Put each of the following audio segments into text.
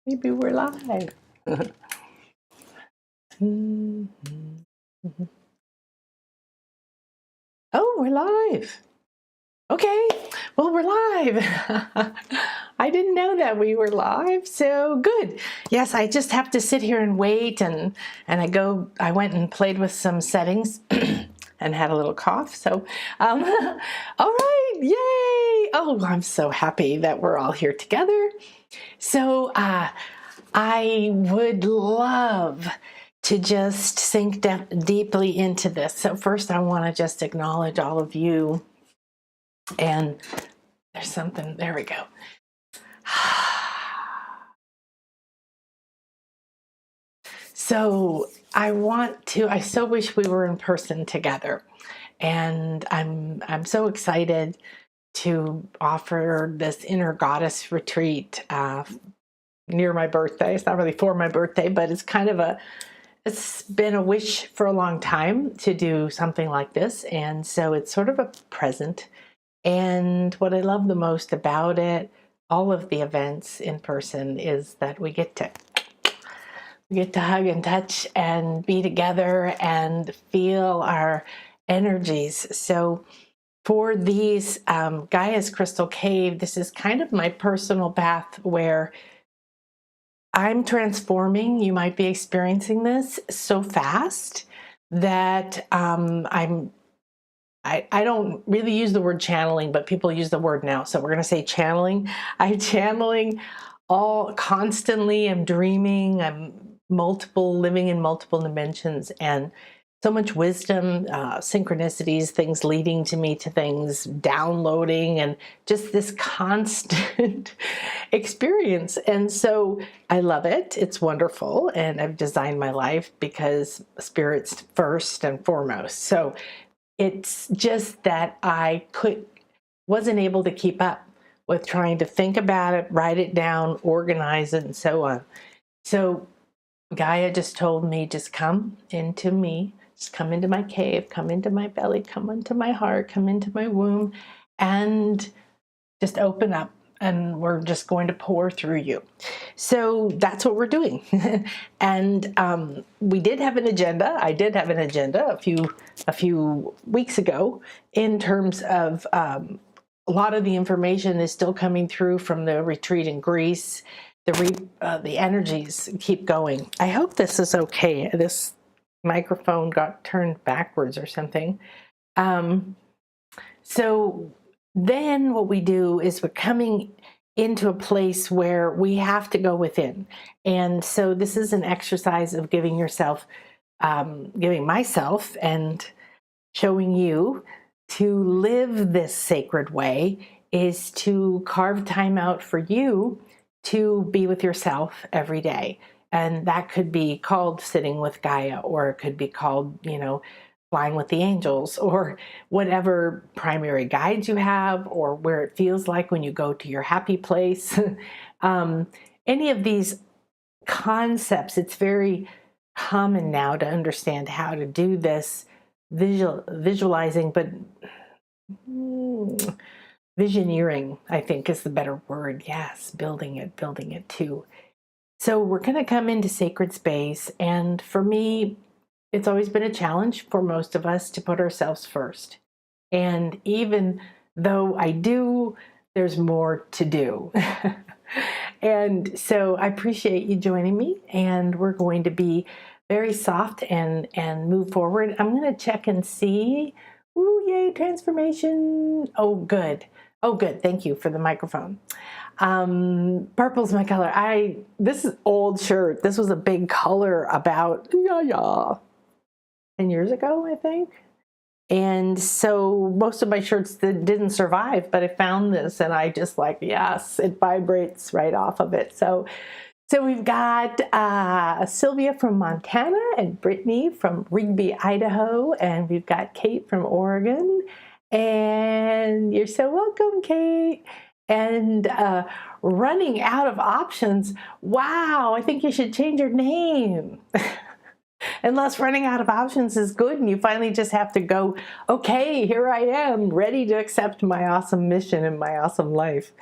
Maybe we're live. Oh, we're live. Okay, well, we're live. I didn't know that we were live, so good. Yes, I just have to sit here and wait, and I went and played with some settings and had a little cough. So, all right, yay! Oh, I'm so happy that we're all here together. So, I would love to just sink deeply into this. So first I want to just acknowledge all of you. And there's something, there we go. So I so wish we were in person together. And I'm so excited to offer this inner goddess retreat near my birthday. It's not really for my birthday, but it's been a wish for a long time to do something like this. And so it's sort of a present. And what I love the most about it, all of the events in person, is that we get to hug and touch and be together and feel our energies. So for these Gaia's Crystal Cave, this is kind of my personal path where I'm transforming. You might be experiencing this so fast that I don't really use the word channeling, but people use the word now. So we're going to say channeling. I'm channeling all constantly. I'm dreaming. I'm living in multiple dimensions, and so much wisdom, synchronicities, things leading to me to things, downloading, and just this constant experience. And so I love it. It's wonderful. And I've designed my life because spirit's first and foremost. So it's just that I wasn't able to keep up with trying to think about it, write it down, organize it, and so on. So Gaia just told me, just come into me, just come into my cave, come into my belly, come into my heart, come into my womb, and just open up, and we're just going to pour through you. So that's what we're doing. And we did have an agenda. I did have an agenda a few weeks ago in terms of a lot of the information is still coming through from the retreat in Greece. The energies keep going. I hope this is okay. This microphone got turned backwards or something. So then what we do is we're coming into a place where we have to go within. And so this is an exercise of giving myself and showing you to live this sacred way is to carve time out for you to be with yourself every day. And that could be called sitting with Gaia, or it could be called, flying with the angels, or whatever primary guides you have, or where it feels like when you go to your happy place. Any of these concepts, it's very common now to understand how to do this visualizing, but visioneering, I think, is the better word. Yes, building it too. So we're going to come into sacred space, and for me, it's always been a challenge for most of us to put ourselves first. And even though I do, there's more to do. And so I appreciate you joining me, and we're going to be very soft and move forward. I'm going to check and see. Ooh, yay, transformation. Oh, good. Thank you for the microphone. Purple's my color. This is old shirt. This was a big color about 10 years ago, I think. And so most of my shirts didn't survive, but I found this and I just yes, it vibrates right off of it. So we've got Sylvia from Montana and Brittany from Rigby, Idaho, and we've got Kate from Oregon. And you're so welcome, Kate. And running out of options. Wow, I think you should change your name. Unless running out of options is good and you finally just have to go, okay, here I am, ready to accept my awesome mission and my awesome life.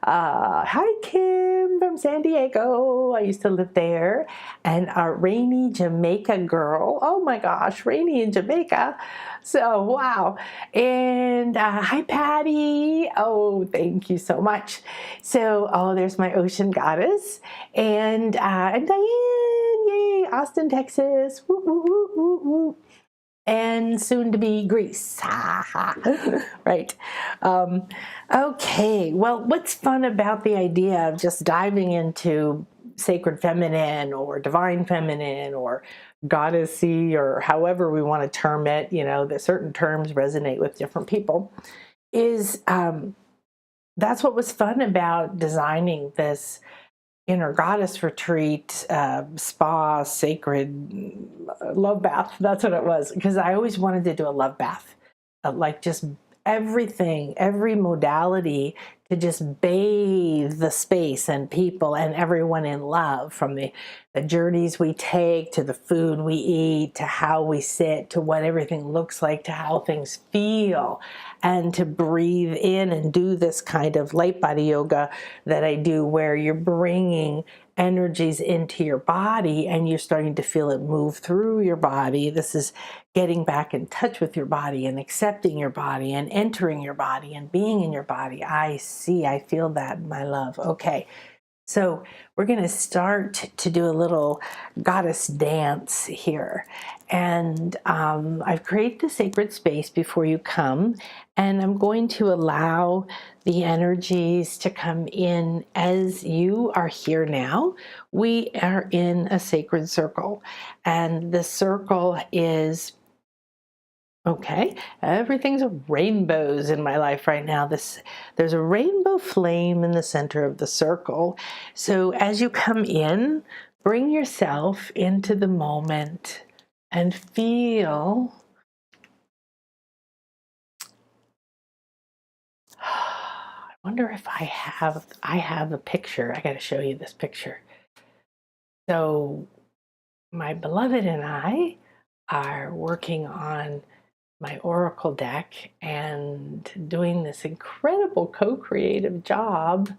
Hi, Kim from San Diego. I used to live there. And our rainy Jamaica girl. Oh my gosh, rainy in Jamaica. So, wow. And hi, Patty. Oh, thank you so much. So, oh, there's my ocean goddess. And Diane, yay, Austin, Texas. Woo, woo, woo, woo, woo. And soon to be Greece. Right. Okay. Well, what's fun about the idea of just diving into sacred feminine or divine feminine or goddessy or however we want to term it, you know, that certain terms resonate with different people, is that's what was fun about designing this inner goddess retreat, spa, sacred love bath. That's what it was. Because I always wanted to do a love bath, like just everything, every modality to just bathe the space and people and everyone in love, from the journeys we take to the food we eat to how we sit to what everything looks like to how things feel, and to breathe in and do this kind of light body yoga that I do, where you're bringing energies into your body and you're starting to feel it move through your body. This is getting back in touch with your body and accepting your body and entering your body and being in your body. I feel that, my love. Okay. So we're going to start to do a little goddess dance here. And I've created a sacred space before you come, and I'm going to allow the energies to come in as you are here now. We are in a sacred circle, and the circle is okay, everything's rainbows in my life right now. There's a rainbow flame in the center of the circle. So as you come in, bring yourself into the moment and feel. I wonder if I have a picture. I got to show you this picture. So my beloved and I are working on my oracle deck and doing this incredible co-creative job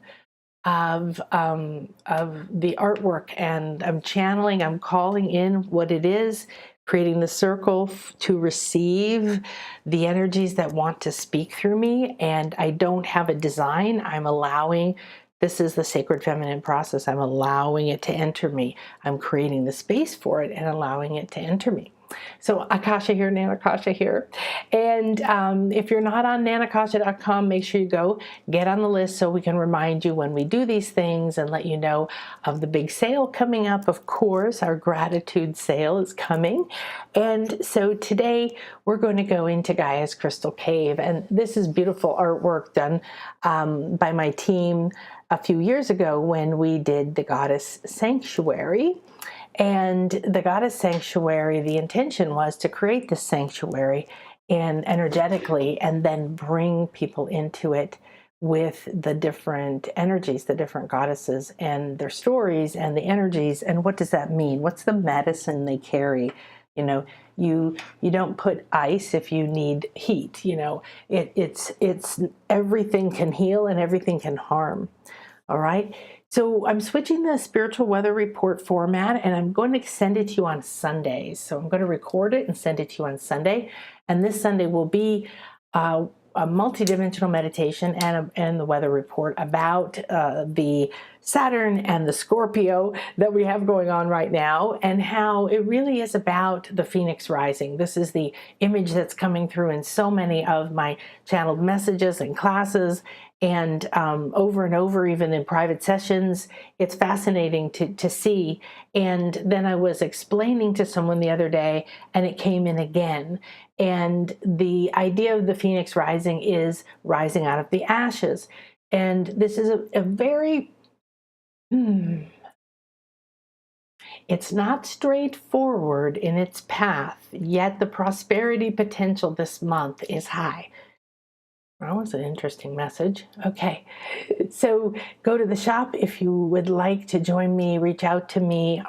of the artwork, and I'm channeling, I'm calling in what it is, creating the circle to receive the energies that want to speak through me. And I don't have a design. I'm allowing, this is the sacred feminine process. I'm allowing it to enter me. I'm creating the space for it and allowing it to enter me. So Akasha here, Nanakasha here. And if you're not on nanakasha.com, make sure you go get on the list so we can remind you when we do these things and let you know of the big sale coming up. Of course, our gratitude sale is coming. And so today we're going to go into Gaia's Crystal Cave. And this is beautiful artwork done by my team a few years ago when we did the Goddess Sanctuary. And the Goddess Sanctuary, the intention was to create this sanctuary and energetically, and then bring people into it with the different energies, the different goddesses and their stories and the energies. And what does that mean? What's the medicine they carry? You know, you don't put ice if you need heat. You know, it's everything can heal and everything can harm. All right. So I'm switching the spiritual weather report format, and I'm going to send it to you on Sundays. So I'm going to record it and send it to you on Sunday. And this Sunday will be a multidimensional meditation and the weather report about the Saturn and the Scorpio that we have going on right now, and how it really is about the Phoenix rising. This is the image that's coming through in so many of my channeled messages and classes, and over and over, even in private sessions. It's fascinating to see. And then I was explaining to someone the other day, and it came in again. And the idea of the Phoenix rising is rising out of the ashes. And this is a very, it's not straightforward in its path, yet the prosperity potential this month is high. That was an interesting message. Okay, so go to the shop if you would like to join me. Reach out to me.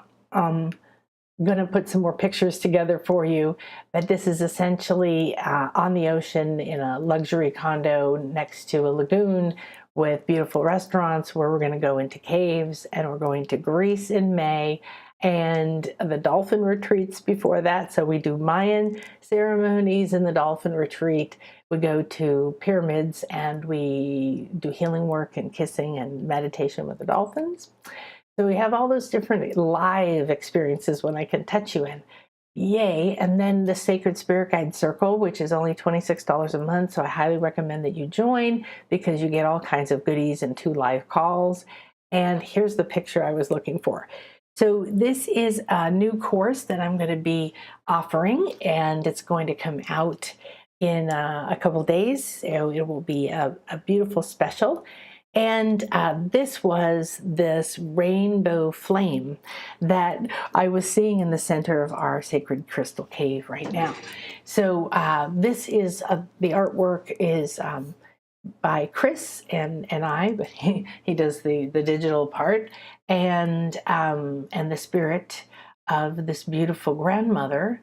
going to put some more pictures together for you, but this is essentially on the ocean in a luxury condo next to a lagoon with beautiful restaurants, where we're going to go into caves, and we're going to Greece in May, and the dolphin retreats before that. So we do Mayan ceremonies in the dolphin retreat. We go to pyramids and we do healing work and kissing and meditation with the dolphins. So we have all those different live experiences when I can touch you in. Yay. And then the Sacred Spirit Guide Circle, which is only $26 a month. So I highly recommend that you join, because you get all kinds of goodies and 2 live calls. And here's the picture I was looking for. So this is a new course that I'm going to be offering, and it's going to come out in a couple days. It will be a beautiful special. And this was this rainbow flame that I was seeing in the center of our sacred crystal cave right now. So this is, the artwork is by Chris and I, but he does the digital part, and the spirit of this beautiful grandmother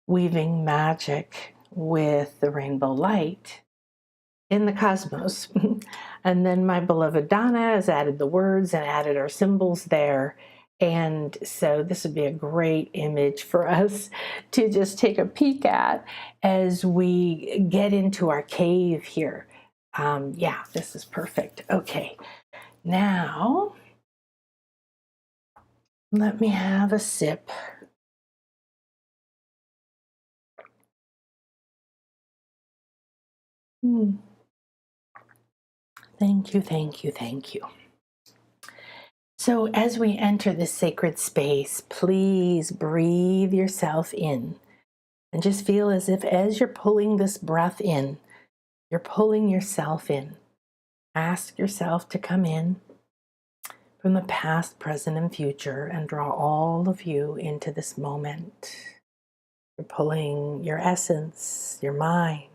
weaving magic with the rainbow light in the cosmos. And then my beloved Donna has added the words and added our symbols there. And so this would be a great image for us to just take a peek at as we get into our cave here. Yeah, this is perfect. Okay, now let me have a sip. Thank you, thank you, thank you. So as we enter this sacred space, please breathe yourself in and just feel as if, as you're pulling this breath in, you're pulling yourself in. Ask yourself to come in from the past, present, and future, and draw all of you into this moment. You're pulling your essence, your mind,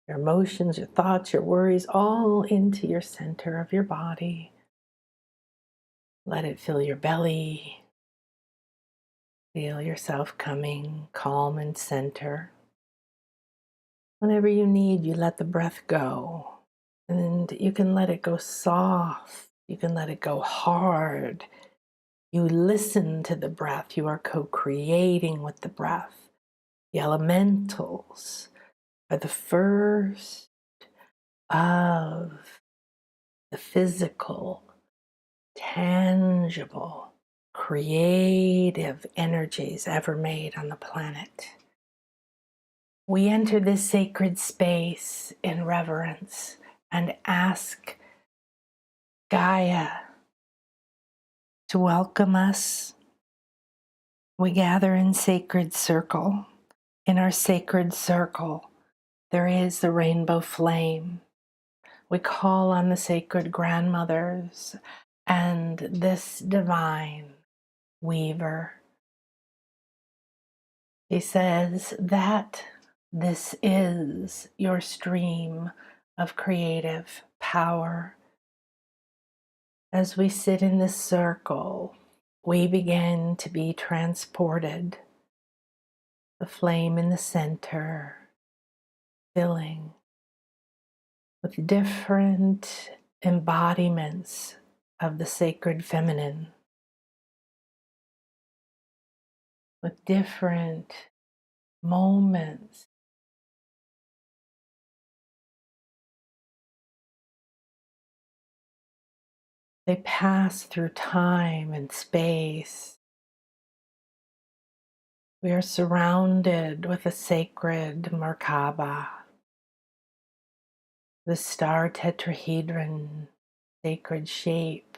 your emotions, your thoughts, your worries, all into your center of your body. Let it fill your belly. Feel yourself coming calm and center. Whenever you need, you let the breath go. And you can let it go soft. You can let it go hard. You listen to the breath. You are co-creating with the breath. The elementals are the first of the physical, tangible, creative energies ever made on the planet. We enter this sacred space in reverence and ask Gaia to welcome us. We gather in sacred circle. In our sacred circle, there is the rainbow flame. We call on the sacred grandmothers and this divine weaver. He says that this is your stream of creative power. As we sit in this circle, we begin to be transported. The flame in the center, filling with different embodiments of the sacred feminine, with different moments they pass through time and space. We are surrounded with a sacred Merkaba, the star tetrahedron, sacred shape,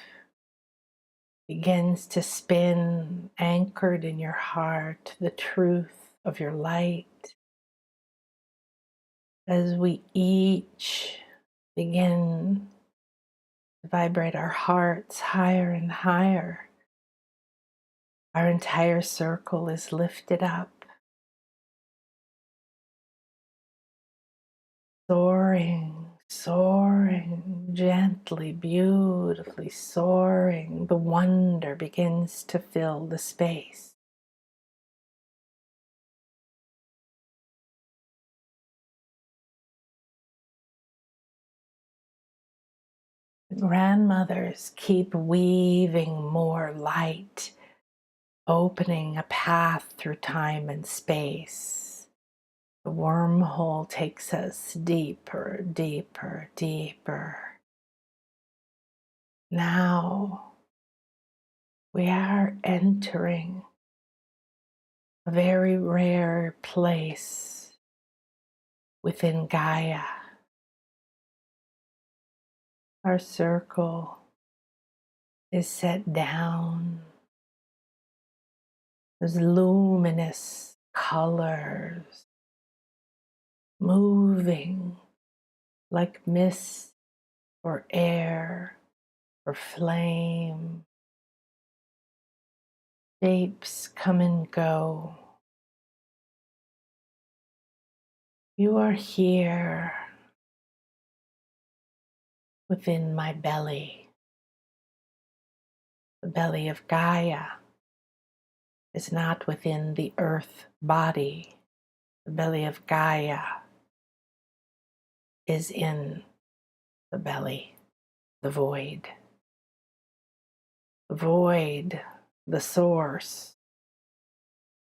begins to spin, anchored in your heart, the truth of your light. As we each begin to vibrate our hearts higher and higher, our entire circle is lifted up, soaring, soaring, gently, beautifully soaring. The wonder begins to fill the space. Grandmothers keep weaving more light, opening a path through time and space. The wormhole takes us deeper, deeper, deeper. Now we are entering a very rare place within Gaia. Our circle is set down. There's luminous colors moving like mist or air or flame. Shapes come and go. You are here within my belly. The belly of Gaia is not within the earth body. The belly of Gaia is in the belly, the void. The void, the source,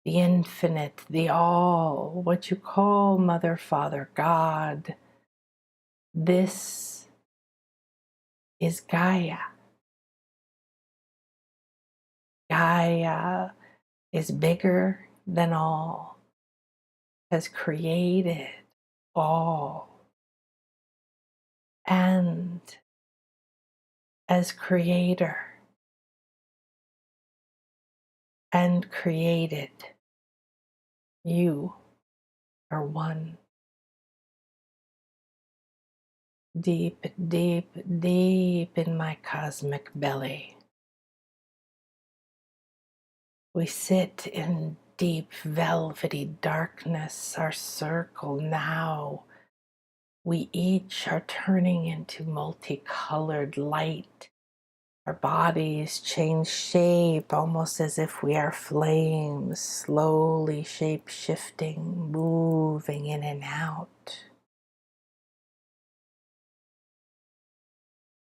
the infinite, the all, what you call Mother, Father, God. This is Gaia. Gaia is bigger than all, has created all. And as creator and created, you are one. Deep, deep, deep in my cosmic belly. We sit in deep, velvety darkness, our circle now. We each are turning into multicolored light. Our bodies change shape almost as if we are flames, slowly shape-shifting, moving in and out.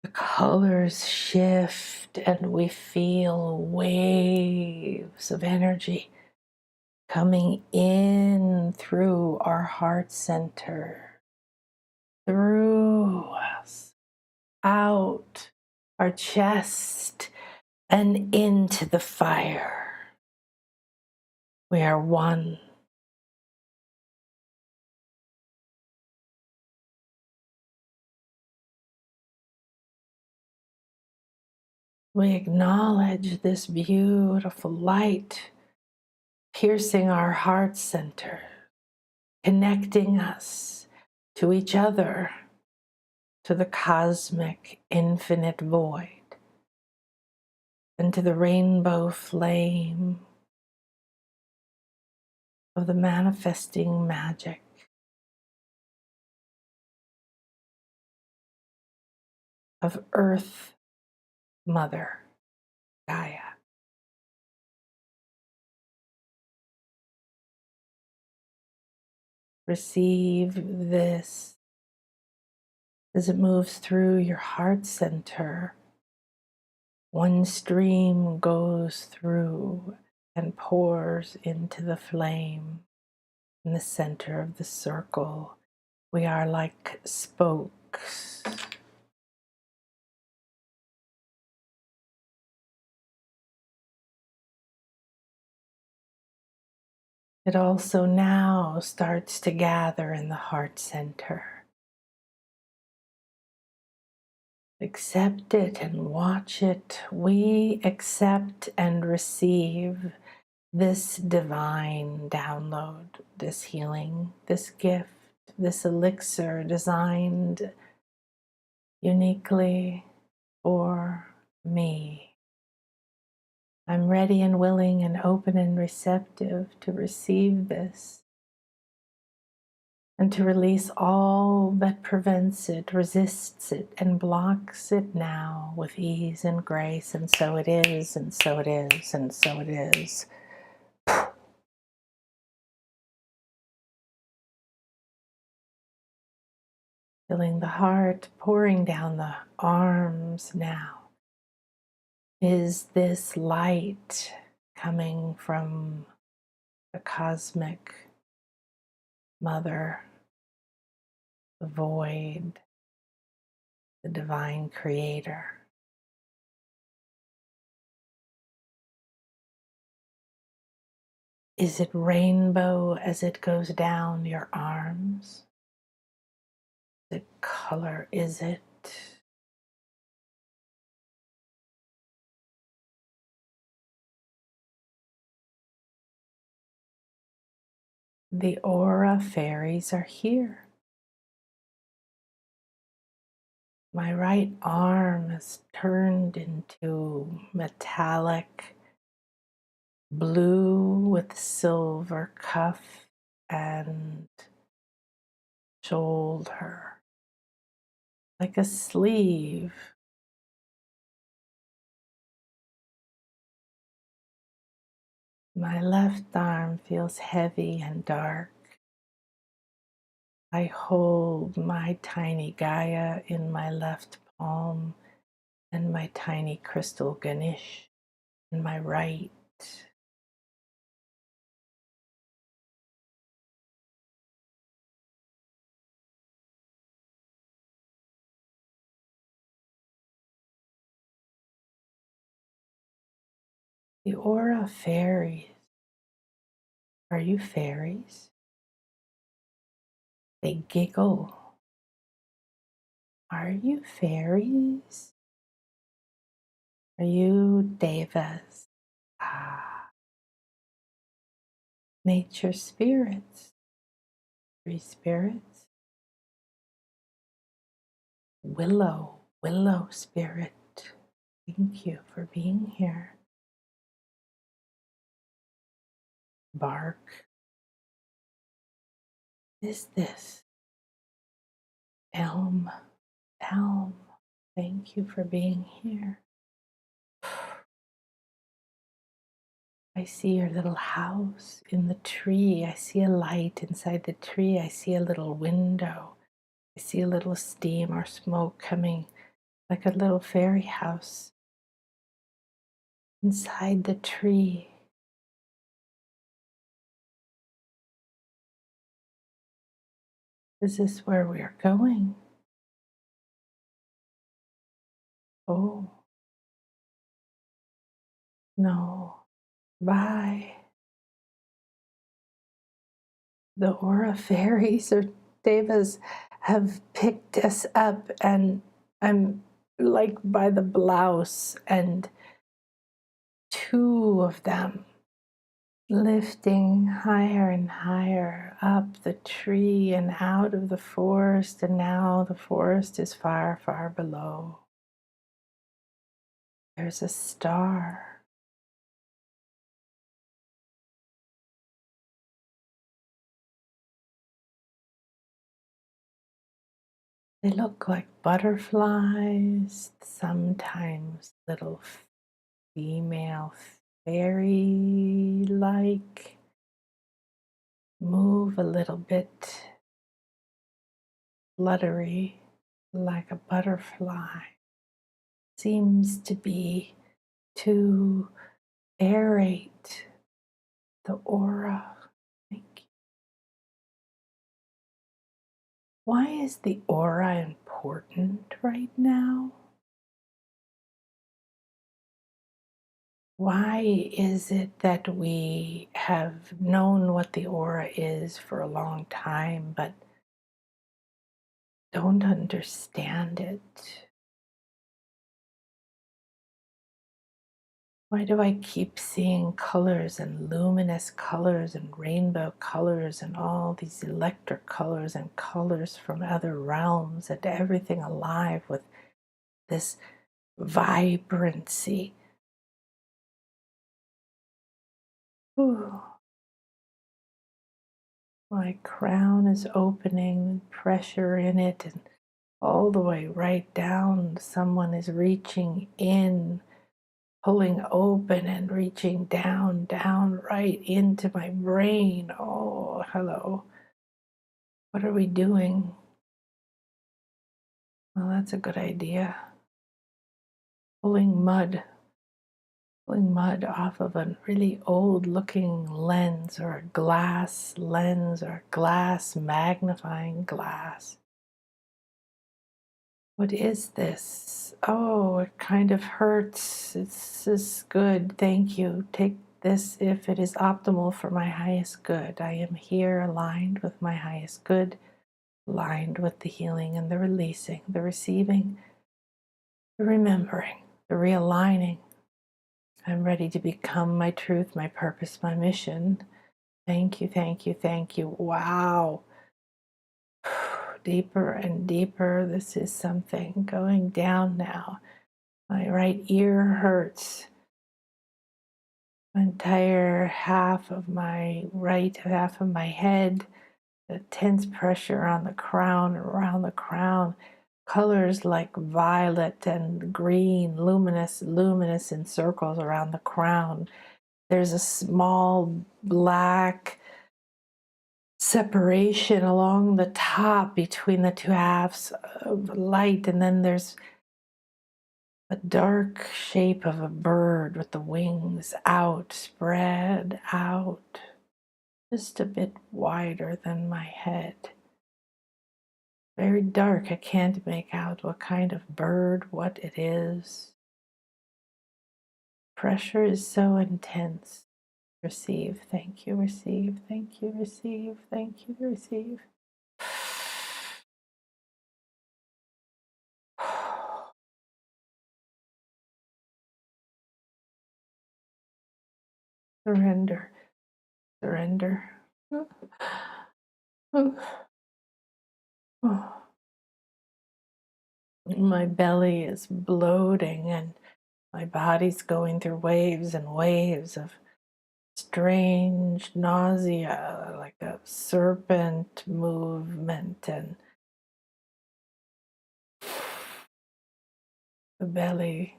The colors shift and we feel waves of energy coming in through our heart center, through us, out our chest, and into the fire. We are one. We acknowledge this beautiful light piercing our heart center, connecting us to each other, to the cosmic infinite void, and to the rainbow flame of the manifesting magic of Earth Mother Gaia. Receive this as it moves through your heart center. One stream goes through and pours into the flame in the center of the circle. We are like spokes. It also now starts to gather in the heart center. Accept it and watch it. We accept and receive this divine download, this healing, this gift, this elixir designed uniquely for me. I'm ready and willing and open and receptive to receive this and to release all that prevents it, resists it, and blocks it now with ease and grace. And so it is, and so it is, and so it is. Filling the heart, pouring down the arms now. Is this light coming from the cosmic mother, the void, the divine creator? Is it rainbow as it goes down your arms? The color, is it? The aura fairies are here. My right arm is turned into metallic blue with silver cuff and shoulder, like a sleeve. My left arm feels heavy and dark. I hold my tiny Gaia in my left palm and my tiny crystal Ganesh in my right. The aura fairies. Are you fairies? They giggle. Are you fairies? Are you devas? Ah, nature spirits, tree spirits, willow spirit. Thank you for being here. Bark. Is this? Elm. Thank you for being here. I see your little house in the tree. I see a light inside the tree. I see a little window. I see a little steam or smoke coming like a little fairy house inside the tree. Is this where we're going? Oh, no. Bye. The aura fairies or devas have picked us up, and I'm like by the blouse, and two of them lifting higher and higher up the tree and out of the forest, and now the forest is far, far below. There's a star. They look like butterflies, sometimes little female fairy-like, move a little bit fluttery like a butterfly. Seems to be to aerate the aura. Thank you. Why is the aura important right now? Why is it that we have known what the aura is for a long time, but don't understand it? Why do I keep seeing colors and luminous colors and rainbow colors and all these electric colors and colors from other realms and everything alive with this vibrancy? Ooh. My crown is opening, pressure in it, and all the way right down. Someone is reaching in, pulling open and reaching down right into my brain. Oh, hello. What are we doing? Well, that's a good idea. Pulling mud off of a really old looking lens, or a glass lens, or a glass magnifying glass. What is this? Oh, it kind of hurts. This is good. Thank you. Take this if it is optimal for my highest good. I am here aligned with my highest good, aligned with the healing and the releasing, the receiving, the remembering, the realigning. I'm ready to become my truth, my purpose, my mission. Thank you, thank you, thank you. Wow. Deeper and deeper. This is something going down now. My right ear hurts. My entire half of my right half of my head. The tense pressure on the crown, around the crown. Colors like violet and green, luminous in circles around the crown. There's a small black separation along the top between the two halves of light, and then there's a dark shape of a bird with the wings out, spread out, just a bit wider than my head. Very dark. I can't make out what kind of bird, what it is. Pressure is so intense. Receive, thank you, receive, thank you, receive, thank you, receive. Surrender, surrender. My belly is bloating and my body's going through waves and waves of strange nausea, like a serpent movement, and the belly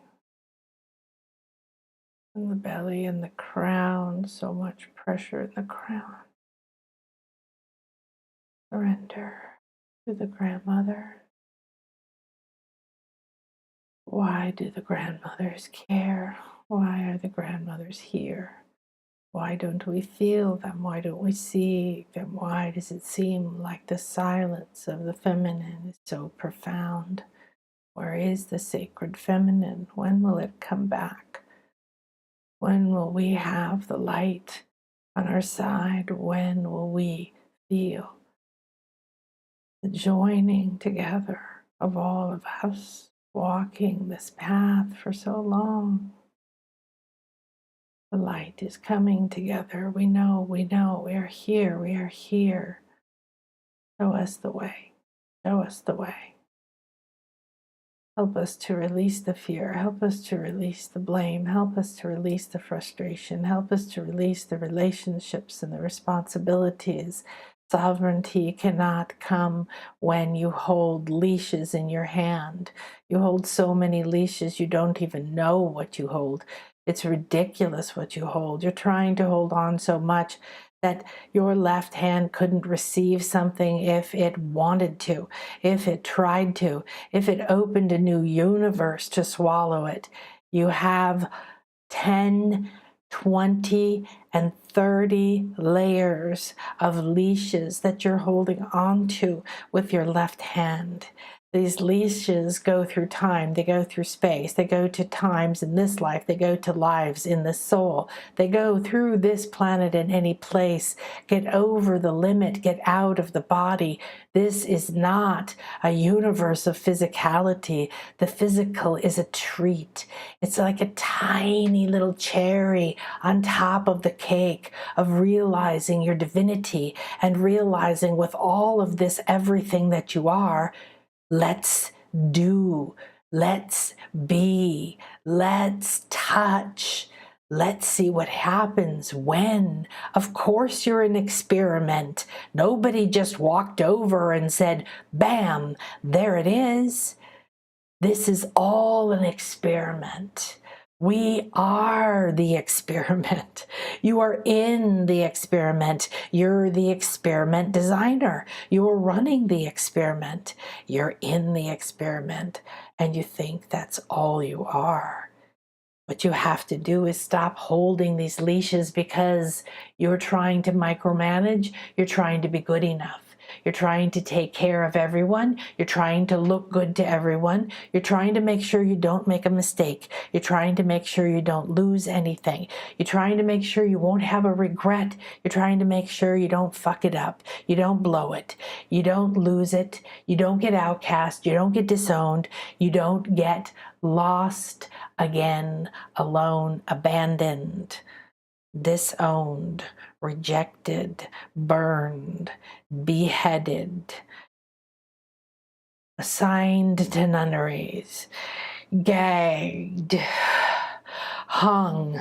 and the crown, so much pressure in the crown. Surrender to the grandmother. Why do the grandmothers care? Why are the grandmothers here? Why don't we feel them? Why don't we see them? Why does it seem like the silence of the feminine is so profound? Where is the sacred feminine? When will it come back? When will we have the light on our side? When will we feel the joining together of all of us walking this path for so long? The light is coming together. We know, we are here, we are here. Show us the way, show us the way. Help us to release the fear, help us to release the blame, help us to release the frustration, help us to release the relationships and the responsibilities. Sovereignty cannot come when you hold leashes in your hand. You hold so many leashes, you don't even know what you hold. It's ridiculous what you hold. You're trying to hold on so much that your left hand couldn't receive something if it wanted to, if it tried to, if it opened a new universe to swallow it. You have 10, 20, and 30 layers of leashes that you're holding on to with your left hand. These leashes go through time, they go through space, they go to times in this life, they go to lives in the soul. They go through this planet in any place. Get over the limit, get out of the body. This is not a universe of physicality. The physical is a treat. It's like a tiny little cherry on top of the cake of realizing your divinity and realizing with all of this everything that you are. Let's do, let's be, let's touch, let's see what happens when. Of course you're an experiment. Nobody just walked over and said, bam, there it is. This is all an experiment. We are the experiment. You are in the experiment. You're the experiment designer. You're running the experiment. You're in the experiment. And you think that's all you are. What you have to do is stop holding these leashes because you're trying to micromanage. You're trying to be good enough. You're trying to take care of everyone. You're trying to look good to everyone. You're trying to make sure you don't make a mistake. You're trying to make sure you don't lose anything. You're trying to make sure you won't have a regret. You're trying to make sure you don't fuck it up. You don't blow it. You don't lose it. You don't get outcast. You don't get disowned. You don't get lost again, alone, abandoned, disowned, rejected, burned, beheaded, assigned to nunneries, gagged, hung.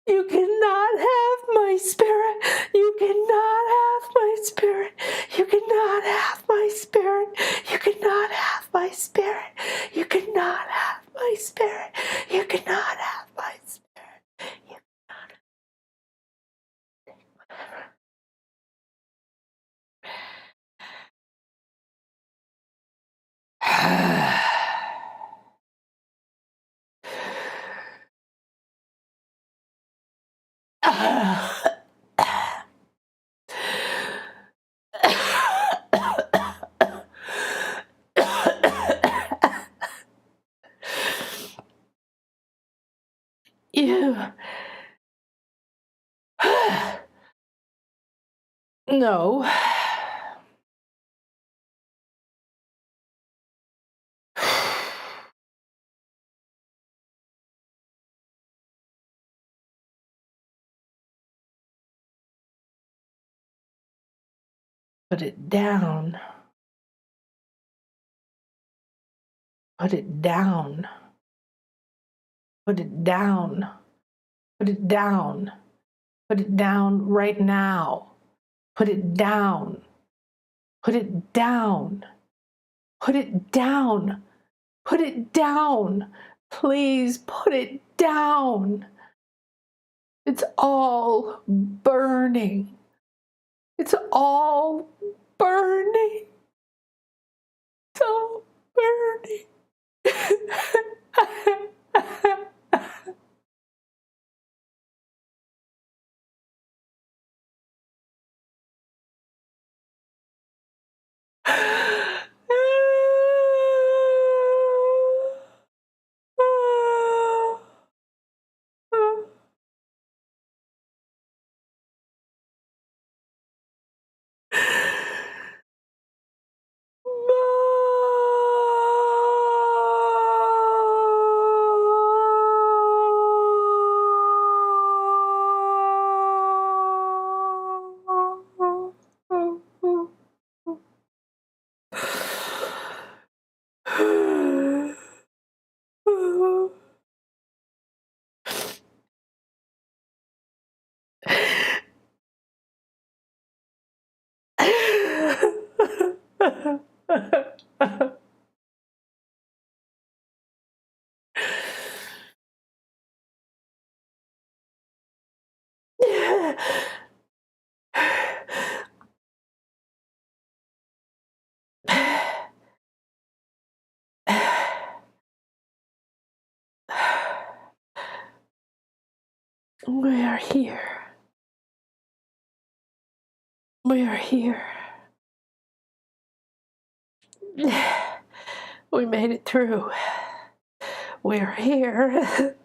You cannot have my spirit. You cannot have my spirit. You cannot have my spirit. You cannot have my spirit. You cannot have my spirit. You cannot have my spirit. You cannot. You. No. Put it down. Put it down. Put it down. Put it down. Put it down right now. Put it down. Put it down. Put it down. Put it down. Please put it down. It's all burning. It's all burning. It's all burning. We are here. We are here. We made it through. We're here.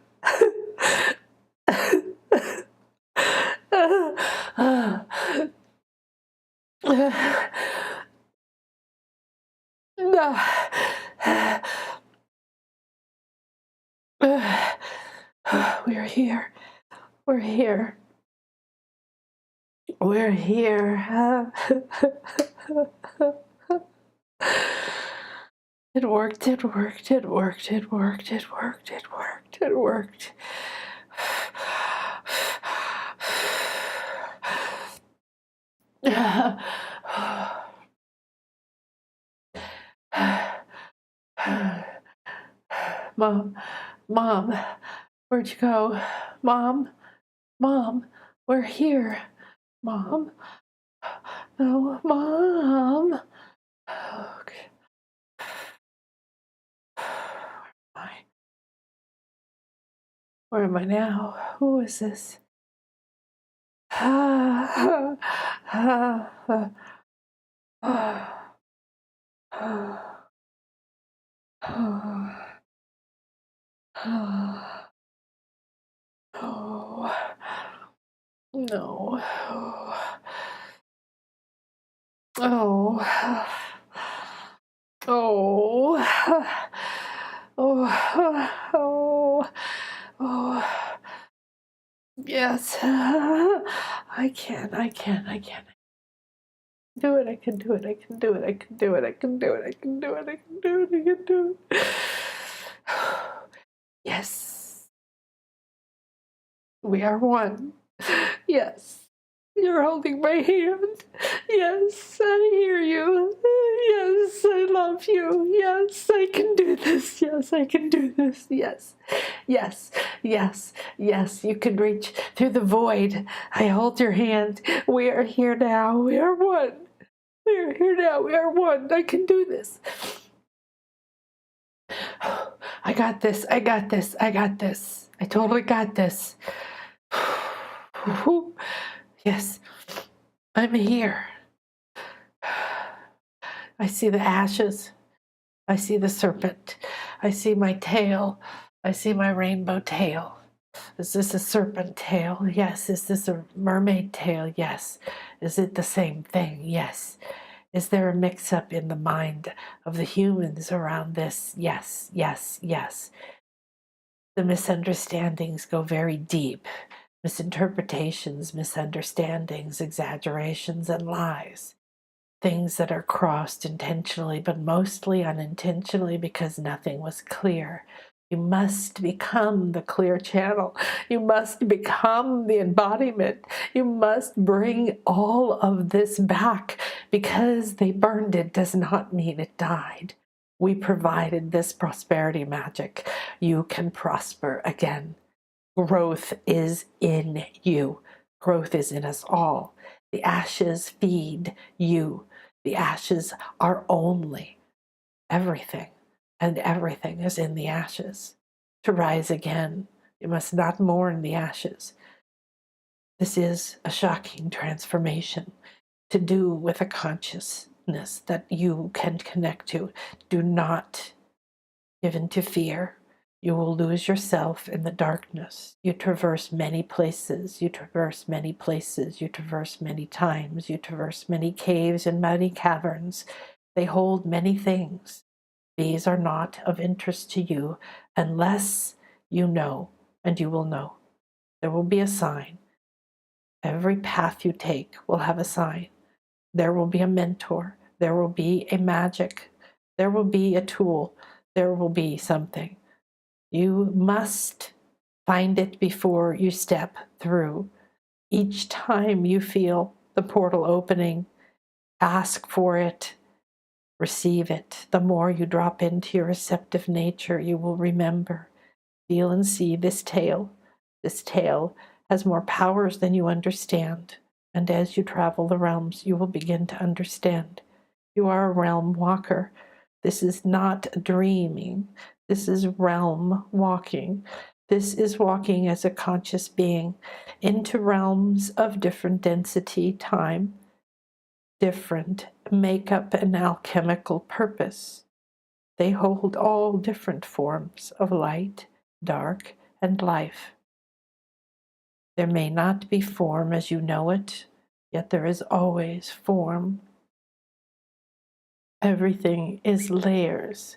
We're here. We're here. We're here. It worked, it worked, it worked, it worked, it worked, it worked, it worked. Mom, Mom, where'd you go? Mom, Mom, we're here. Mom, no, Mom. Okay. Where am I now? Who is this? Oh, no. Oh. Oh. Oh. Oh. Yes. I can do it. I can do it. I can do it. I can do it. I can do it. I can do it. I can do it. I can do it. Yes. We are one. Yes. You're holding my hand. Yes, I hear you. Yes, I love you. Yes, I can do this. Yes, I can do this. Yes, yes, yes, yes. You can reach through the void. I hold your hand. We are here now. We are one. We are here now. We are one. I can do this. I got this. I got this. I got this. I totally got this. Yes, I'm here. I see the ashes. I see the serpent. I see my tail. I see my rainbow tail. Is this a serpent tail? Yes. Is this a mermaid tail? Yes. Is it the same thing? Yes. Is there a mix-up in the mind of the humans around this? Yes, yes, yes. The misunderstandings go very deep. Misinterpretations, misunderstandings, exaggerations, and lies. Things that are crossed intentionally, but mostly unintentionally because nothing was clear. You must become the clear channel. You must become the embodiment. You must bring all of this back. Because they burned it does not mean it died. We provided this prosperity magic. You can prosper again. Growth is in you. Growth is in us all. The ashes feed you. The ashes are only everything, and everything is in the ashes. To rise again, you must not mourn the ashes. This is a shocking transformation to do with a consciousness that you can connect to. Do not give in to fear. You will lose yourself in the darkness. You traverse many places. You traverse many places. You traverse many times. You traverse many caves and many caverns. They hold many things. These are not of interest to you unless you know, and you will know. There will be a sign. Every path you take will have a sign. There will be a mentor. There will be a magic. There will be a tool. There will be something. You must find it before you step through. Each time you feel the portal opening, ask for it, receive it. The more you drop into your receptive nature, you will remember, feel and see this tail. This tail has more powers than you understand. And as you travel the realms, you will begin to understand. You are a realm walker. This is not dreaming. This is realm walking. This is walking as a conscious being into realms of different density, time, different makeup and alchemical purpose. They hold all different forms of light, dark, and life. There may not be form as you know it, yet there is always form. Everything is layers,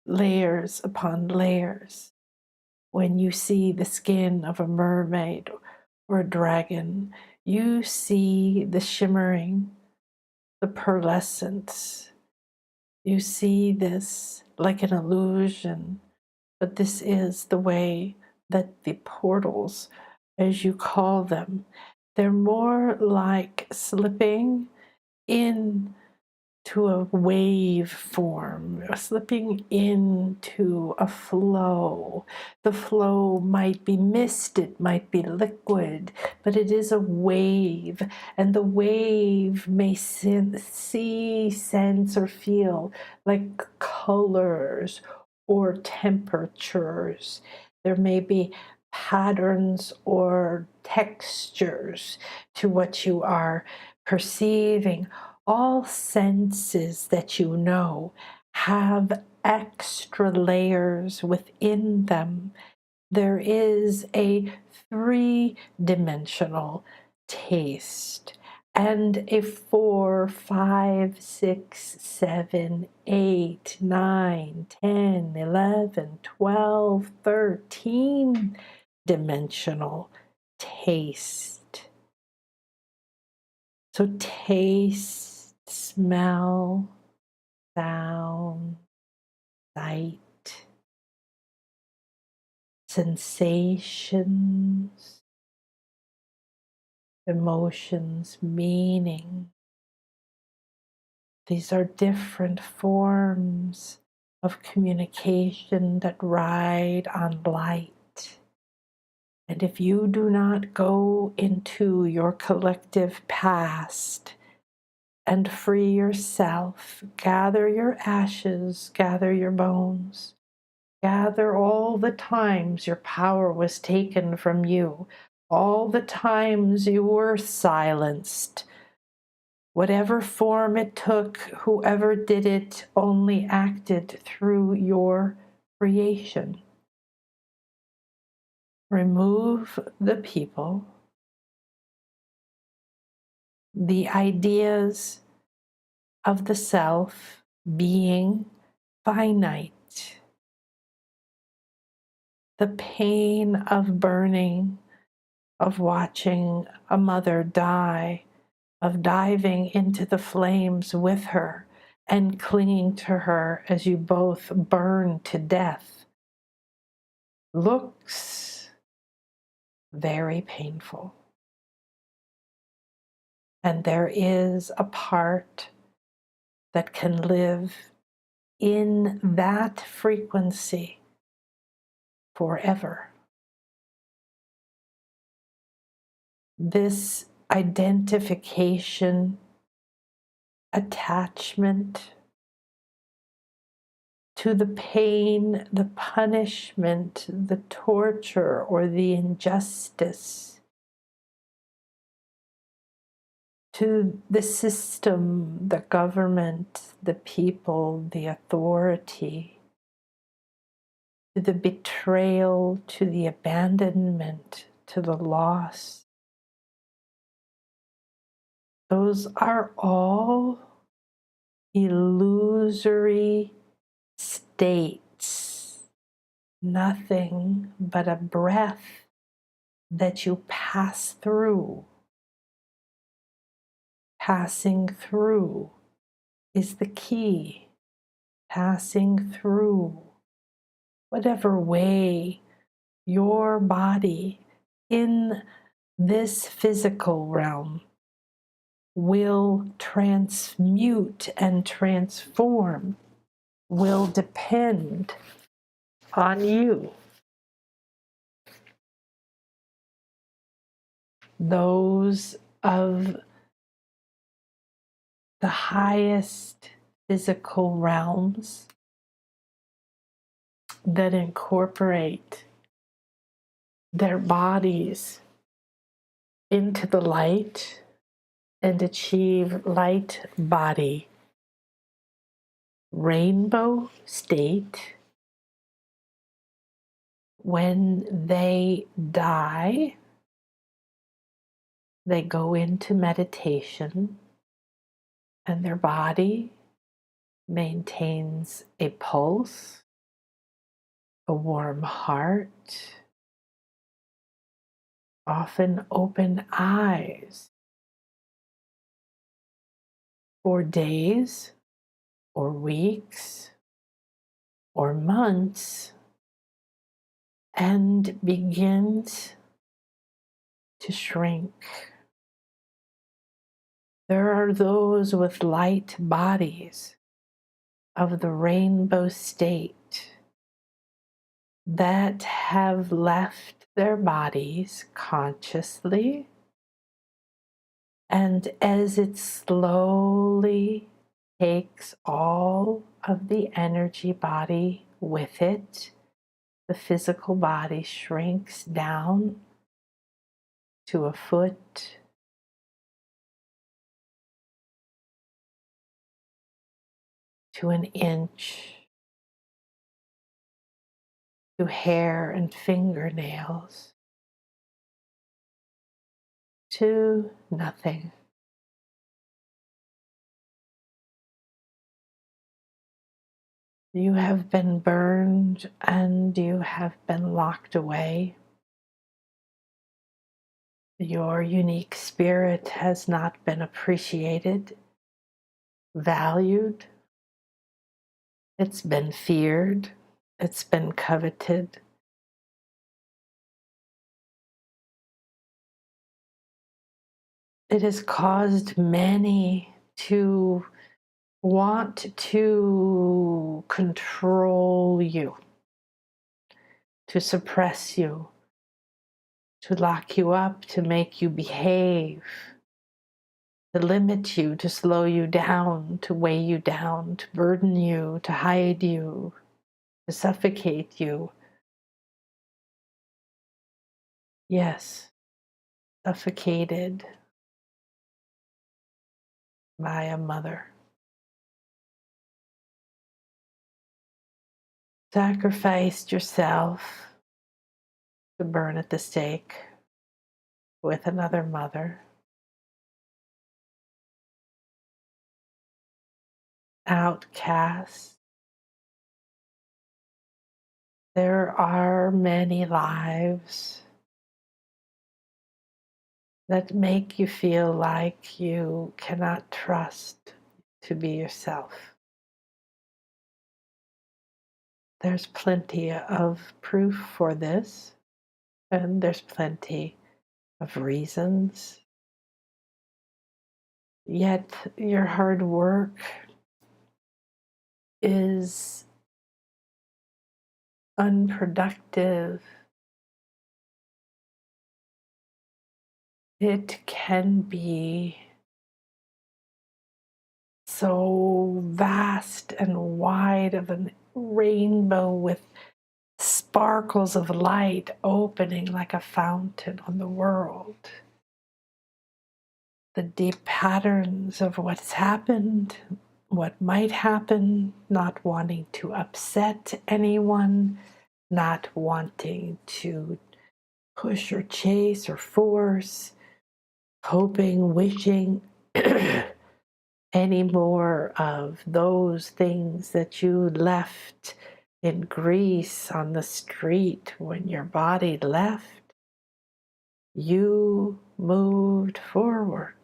layers upon layers. When you see the skin of a mermaid or a dragon, you see the shimmering, the pearlescence. You see this like an illusion, but this is the way that the portals, as you call them, they're more like slipping in to a wave form, slipping into a flow. The flow might be mist, it might be liquid, but it is a wave, and the wave may see, sense, or feel like colors or temperatures. There may be patterns or textures to what you are perceiving. All senses that you know have extra layers within them. There is a three-dimensional taste and a 4, 5, 6, 7, 8, 9, 10, 11, 12, 13 dimensional taste. So taste, smell, sound, sight, sensations, emotions, meaning. These are different forms of communication that ride on light. And if you do not go into your collective past and free yourself, gather your ashes, gather your bones, gather all the times your power was taken from you, all the times you were silenced. Whatever form it took, whoever did it only acted through your creation. Remove the people, the ideas of the self being finite, the pain of burning, of watching a mother die, of diving into the flames with her and clinging to her as you both burn to death, looks very painful. And there is a part that can live in that frequency forever. This identification, attachment to the pain, the punishment, the torture, or the injustice, to the system, the government, the people, the authority, to the betrayal, to the abandonment, to the loss. Those are all illusory states, nothing but a breath that you pass through. Passing through is the key. Passing through, whatever way your body in this physical realm will transmute and transform, will depend on you. Those of the highest physical realms that incorporate their bodies into the light and achieve light body, rainbow state, when they die, they go into meditation and their body maintains a pulse, a warm heart, often open eyes for days or weeks or months and begins to shrink. There are those with light bodies of the rainbow state that have left their bodies consciously, and as it slowly takes all of the energy body with it, the physical body shrinks down to a foot, to an inch, to hair and fingernails, to nothing. You have been burned and you have been locked away. Your unique spirit has not been appreciated, valued. It's been feared. It's been coveted. It has caused many to want to control you, to suppress you, to lock you up, to make you behave, to limit you, to slow you down, to weigh you down, to burden you, to hide you, to suffocate you. Yes, suffocated by a mother. Sacrificed yourself to burn at the stake with another mother. Outcast. There are many lives that make you feel like you cannot trust to be yourself. There's plenty of proof for this, and there's plenty of reasons. Yet your hard work is unproductive. It can be so vast and wide of a rainbow with sparkles of light opening like a fountain on the world. The deep patterns of what's happened, what might happen, not wanting to upset anyone, not wanting to push or chase or force, hoping, wishing any more of those things that you left in Greece on the street when your body left. You moved forward.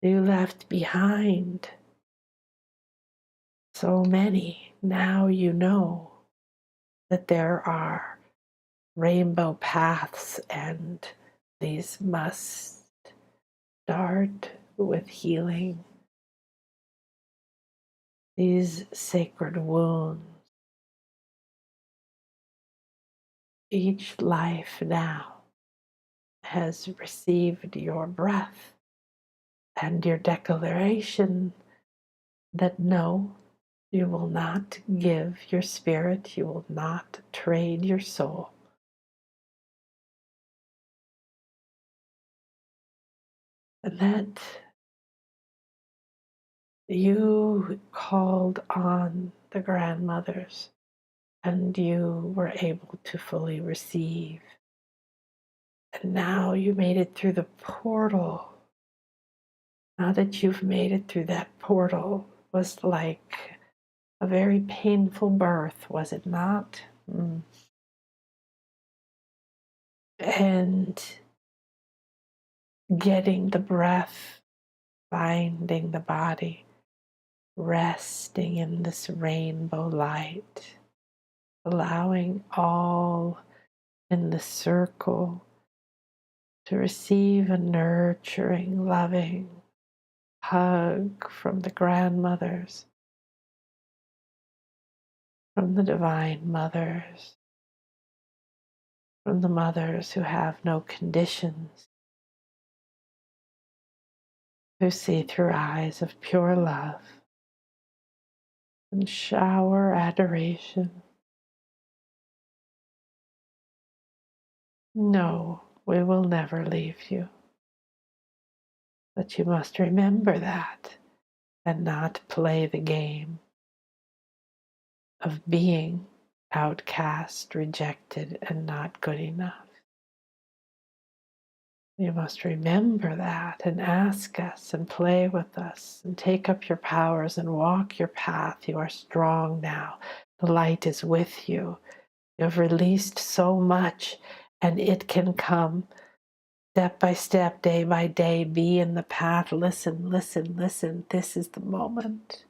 You left behind so many. Now you know that there are rainbow paths, and these must start with healing. These sacred wounds. Each life now has received your breath and your declaration that no, you will not give your spirit, you will not trade your soul. And that you called on the grandmothers and you were able to fully receive. And now you made it through the portal. Now that you've made it through that portal, was like a very painful birth, was it not? And getting the breath, finding the body, resting in this rainbow light, allowing all in the circle to receive a nurturing, loving hug from the grandmothers, from the divine mothers, from the mothers who have no conditions, who see through eyes of pure love and shower adoration. No, we will never leave you, but you must remember that and not play the game of being outcast, rejected, and not good enough. You must remember that and ask us and play with us and take up your powers and walk your path. You are strong now. The light is with you. You have released so much, and it can come step by step, day by day. Be in the path. Listen, listen, listen. This is the moment.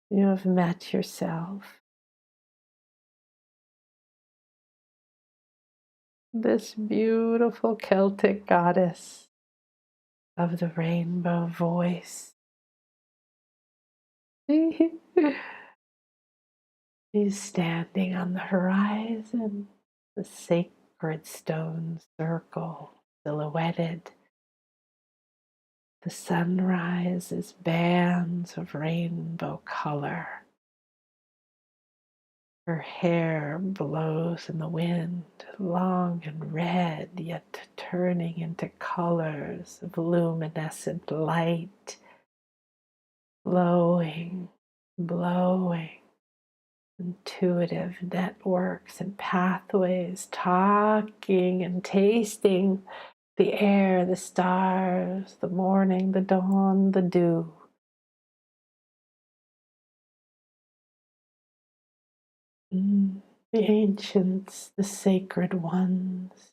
You have met yourself. This beautiful Celtic goddess of the rainbow voice. She's standing on the horizon, the sacred stone circle silhouetted. The sunrise is bands of rainbow color. Her hair blows in the wind, long and red, yet turning into colors of luminescent light, blowing, blowing. Intuitive networks and pathways, talking and tasting the air, the stars, the morning, the dawn, the dew. The ancients, the sacred ones,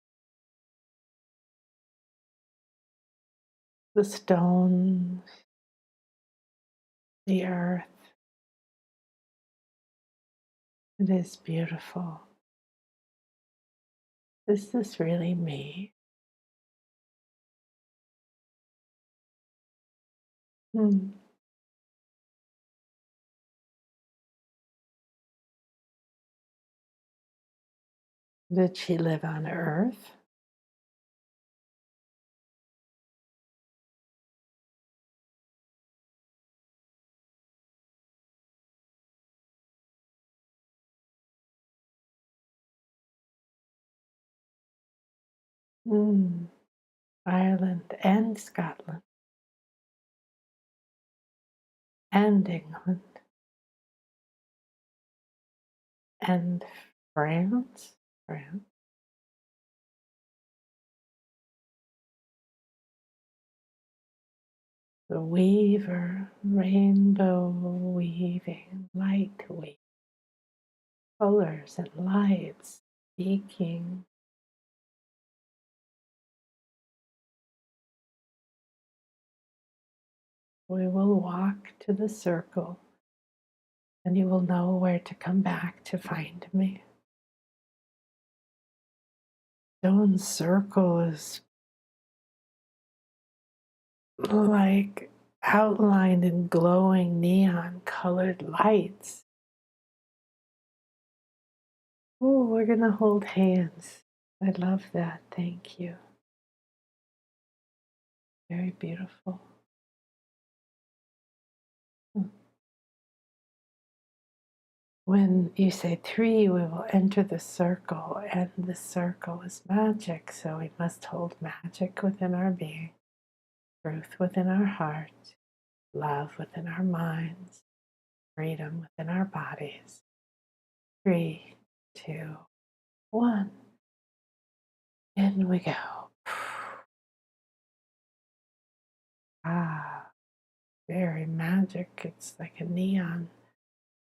the stones, the earth. It is beautiful. Is this really me? Did she live on earth? Ireland and Scotland and England and France. The weaver, rainbow weaving, light weaving, colors and lights speaking. We will walk to the circle and you will know where to come back to find me. Stone circle is like outlined in glowing neon colored lights. Oh, we're gonna hold hands. I love that. Thank you. Very beautiful. When you say 3, we will enter the circle, and the circle is magic, so we must hold magic within our being, truth within our heart, love within our minds, freedom within our bodies. 3, 2, 1. In we go. Ah, very magic. It's like a neon.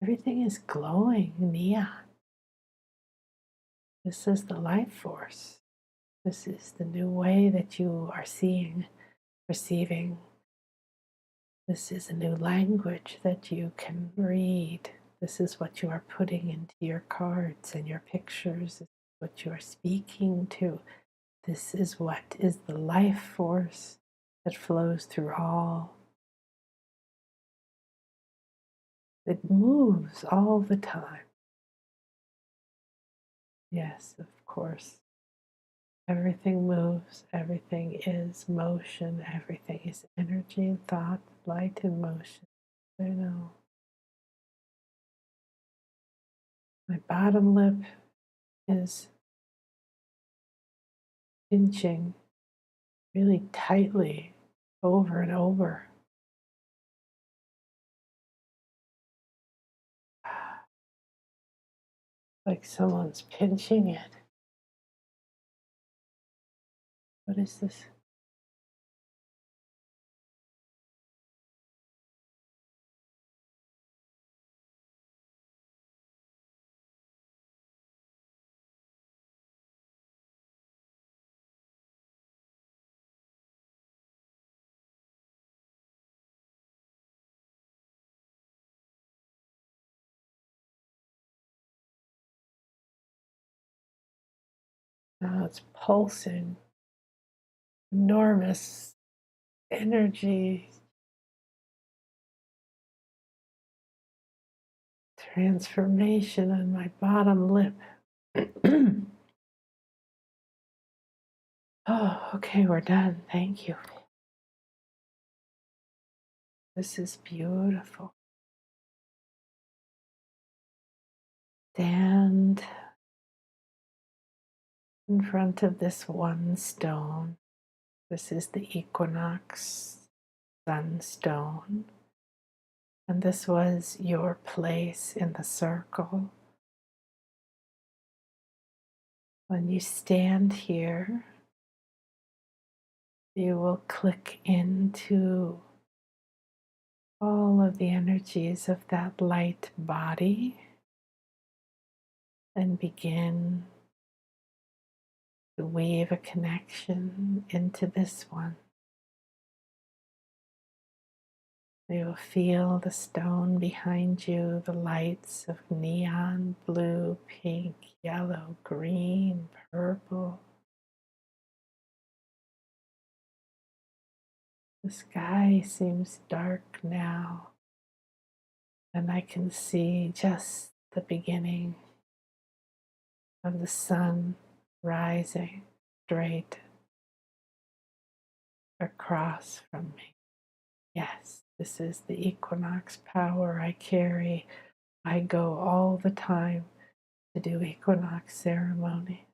Everything is glowing neon. This is the life force. This is the new way that you are seeing receiving. This is a new language that you can read. This is what you are putting into your cards and your pictures. This is what you are speaking to. This is what is the life force that flows through all. It moves all the time. Yes, of course. Everything moves, everything is motion, everything is energy and thought, light and motion. I know. My bottom lip is pinching really tightly over and over. Like someone's pinching it. What is this? Now it's pulsing. Enormous energy. Transformation on my bottom lip. Oh, okay, we're done. Thank you. This is beautiful. Stand in front of this one stone. This is the equinox sunstone. And this was your place in the circle. When you stand here, you will click into all of the energies of that light body and begin to weave a connection into this one. You will feel the stone behind you, the lights of neon blue, pink, yellow, green, purple. The sky seems dark now, and I can see just the beginning of the sun rising straight across from me. Yes, this is the equinox power I carry. I go all the time to do equinox ceremony.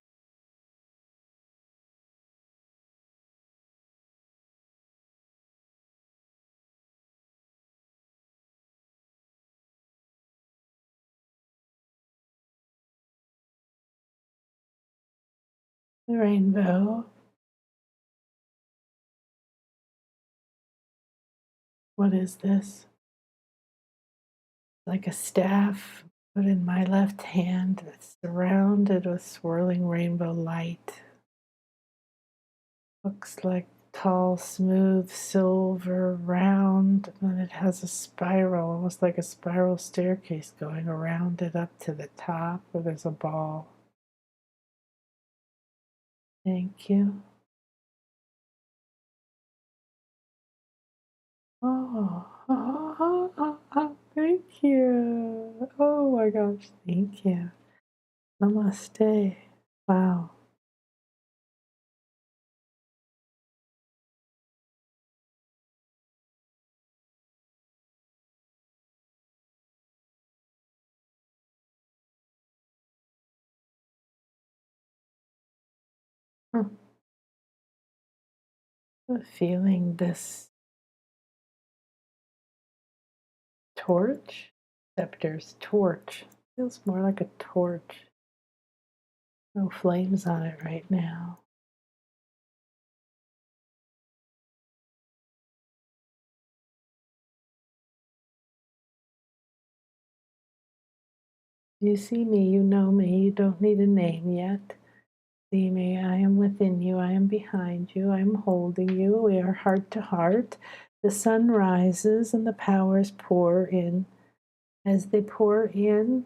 The rainbow. What is this? Like a staff put in my left hand that's surrounded with swirling rainbow light. Looks like tall, smooth, silver, round, and then it has a spiral, almost like a spiral staircase going around it up to the top where there's a ball. Thank you. Thank you. Oh my gosh, thank you. Namaste. Wow. Hmm. Feeling this torch, scepter's torch. Feels more like a torch. No flames on it right now. You see me, you know me, you don't need a name yet. See me, I am within you, I am behind you, I am holding you, we are heart to heart. The sun rises and the powers pour in. As they pour in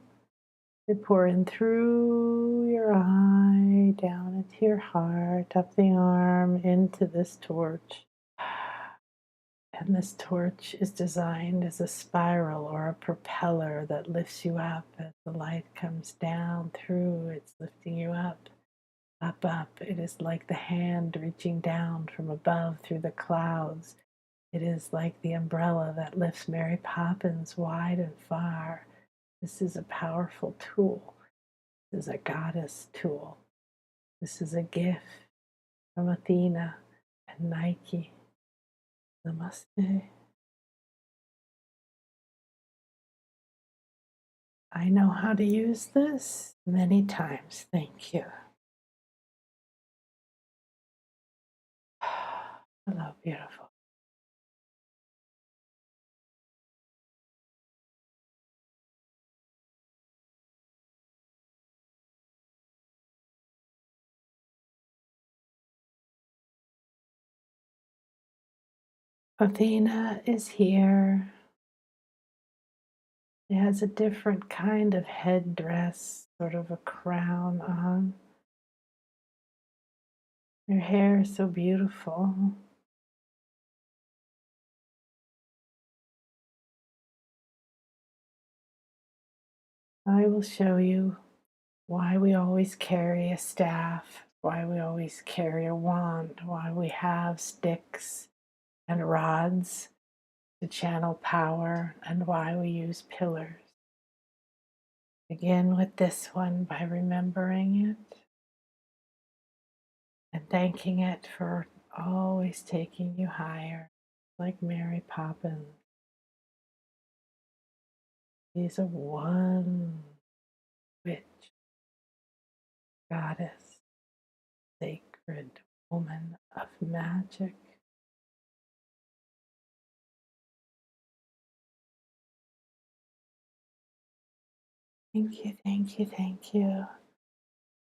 through your eye, down into your heart, up the arm, into this torch. And this torch is designed as a spiral or a propeller that lifts you up as the light comes down through. It's lifting you up, up, up. It is like the hand reaching down from above through the clouds. It is like the umbrella that lifts Mary Poppins wide and far. This is a powerful tool. This is a goddess tool. This is a gift from Athena and Nike. Namaste. I know how to use this many times. Thank you. Hello, beautiful. Athena is here. She has a different kind of headdress, sort of a crown on. Her hair is so beautiful. I will show you why we always carry a staff, why we always carry a wand, why we have sticks and rods to channel power, and why we use pillars. Begin with this one by remembering it and thanking it for always taking you higher, like Mary Poppins. She's a one witch, goddess, sacred woman of magic. Thank you, thank you, thank you.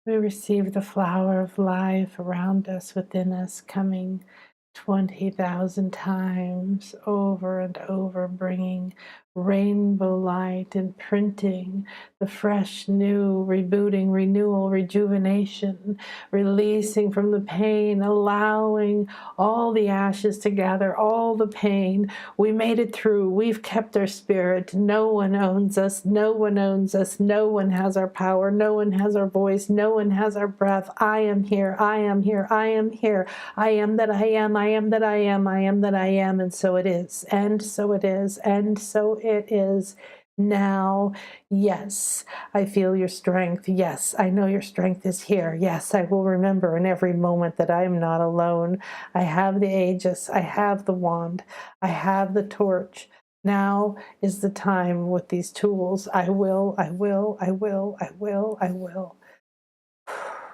We receive the flower of life around us, within us, coming 20,000 times over and over, bringing rainbow light, imprinting the fresh, new, rebooting, renewal, rejuvenation, releasing from the pain, allowing all the ashes to gather, all the pain. We made it through. We've kept our spirit. No one owns us. No one owns us. No one has our power. No one has our voice. No one has our breath. I am here. I am here. I am here. I am that I am. I am that I am. I am that I am. And so it is. And so it is. And so it is. Now, yes, I feel your strength. Yes, I know your strength is here. Yes, I will remember in every moment that I am not alone. I have the aegis. I have the wand. I have the torch. Now is the time with these tools. I will, I will, I will, I will, I will.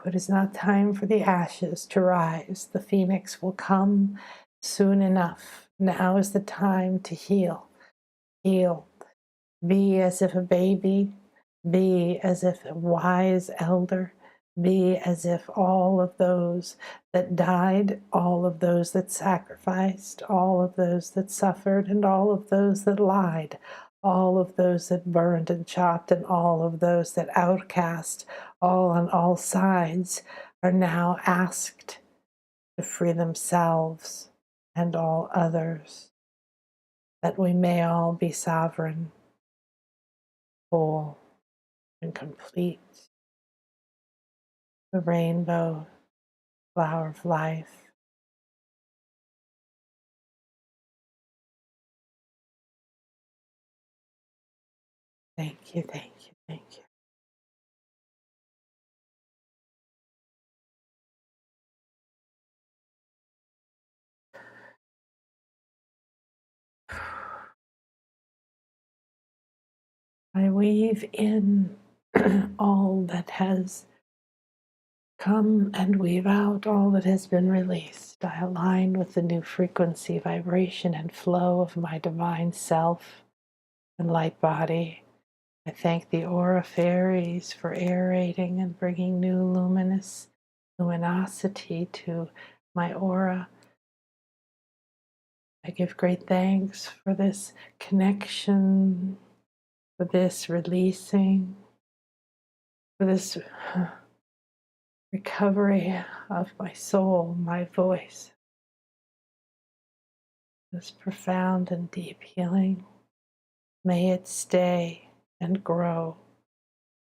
It is not time for the ashes to rise. The phoenix will come soon enough. Now is the time to heal. Heal. Be as if a baby. Be as if a wise elder. Be as if all of those that died, all of those that sacrificed, all of those that suffered, and all of those that lied, all of those that burned and chopped, and all of those that outcast, all on all sides, are now asked to free themselves and all others, that we may all be sovereign, whole, and complete. The rainbow, flower of life. Thank you, thank you, thank you. I weave in all that has come and weave out all that has been released. I align with the new frequency, vibration, and flow of my divine self and light body. I thank the aura fairies for aerating and bringing new luminous luminosity to my aura. I give great thanks for this connection, for this releasing, for this recovery of my soul, my voice, this profound and deep healing. May it stay and grow.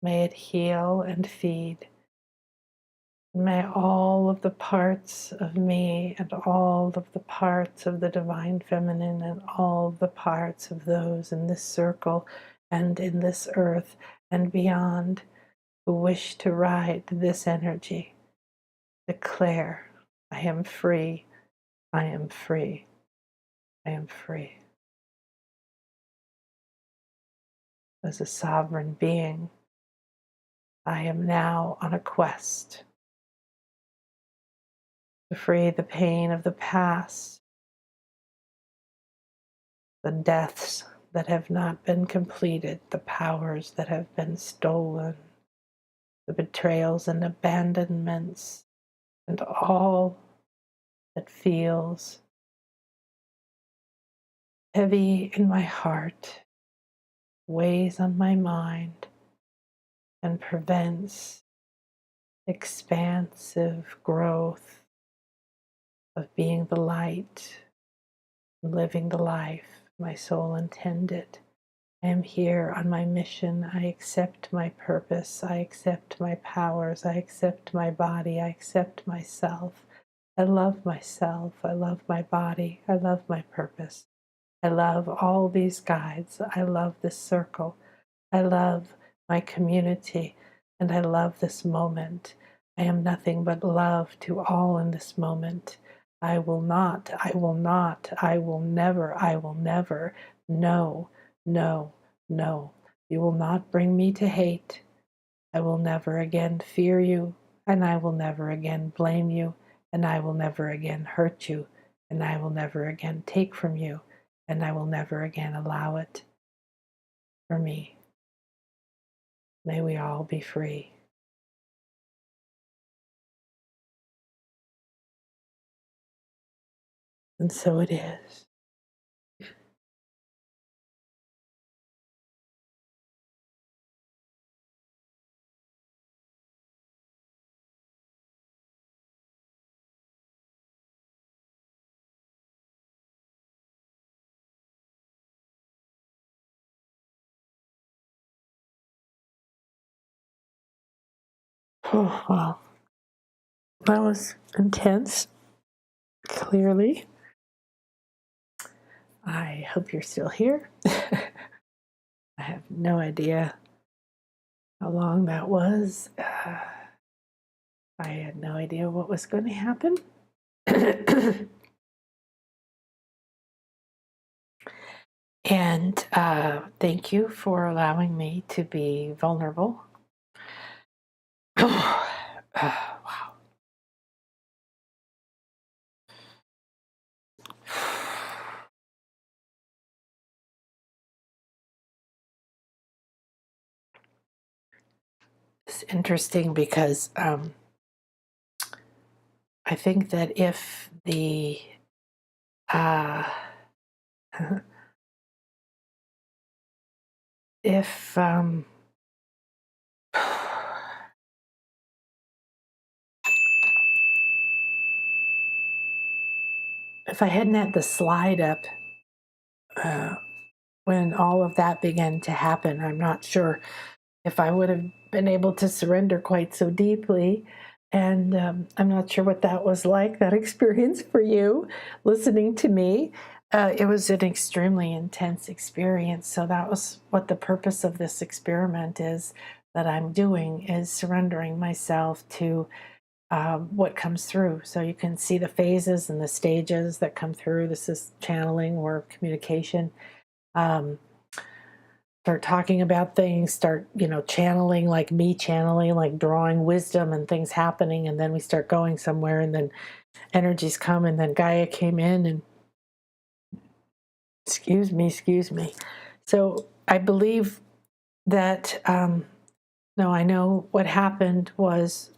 May it heal and feed. May all of the parts of me and all of the parts of the Divine Feminine and all of the parts of those in this circle and in this earth and beyond who wish to ride this energy declare, I am free, I am free, I am free. As a sovereign being, I am now on a quest to free the pain of the past, the deaths that have not been completed, the powers that have been stolen, the betrayals and abandonments, and all that feels heavy in my heart, weighs on my mind, and prevents expansive growth of being the light, living the life my soul intended. I am here on my mission. I accept my purpose. I accept my powers. I accept my body. I accept myself. I love myself. I love my body. I love my purpose. I love all these guides. I love this circle. I love my community. And I love this moment. I am nothing but love to all in this moment. I will not, I will not, I will never, no, no, no. You will not bring me to hate. I will never again fear you, and I will never again blame you, and I will never again hurt you, and I will never again take from you, and I will never again allow it for me. May we all be free. And so it is. Oh, well, that was intense, clearly. I hope you're still here. I have no idea how long that was. I had no idea what was going to happen. And thank you for allowing me to be vulnerable. Wow. It's interesting because I think that if the if I hadn't had the slide up when all of that began to happen, I'm not sure if I would have been able to surrender quite so deeply. And I'm not sure what that was like, that experience for you, listening to me. It was an extremely intense experience. So that was what the purpose of this experiment is that I'm doing, is surrendering myself to what comes through. So you can see the phases and the stages that come through. This is channeling or communication. Start talking about things, start, channeling, like me channeling, like drawing wisdom and things happening. And then we start going somewhere, and then energies come, and then Gaia came in and excuse me. So I believe that, no, I know what happened was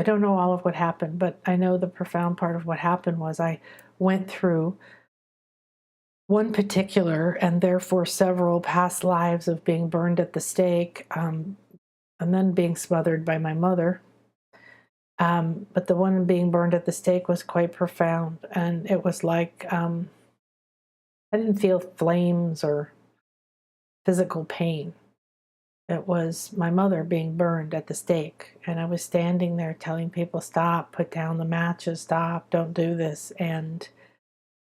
I don't know all of what happened, but I know the profound part of what happened was I went through one particular and therefore several past lives of being burned at the stake, and then being smothered by my mother. But the one being burned at the stake was quite profound, and it was like I didn't feel flames or physical pain. It was my mother being burned at the stake, and I was standing there telling people, stop, put down the matches, stop, don't do this, and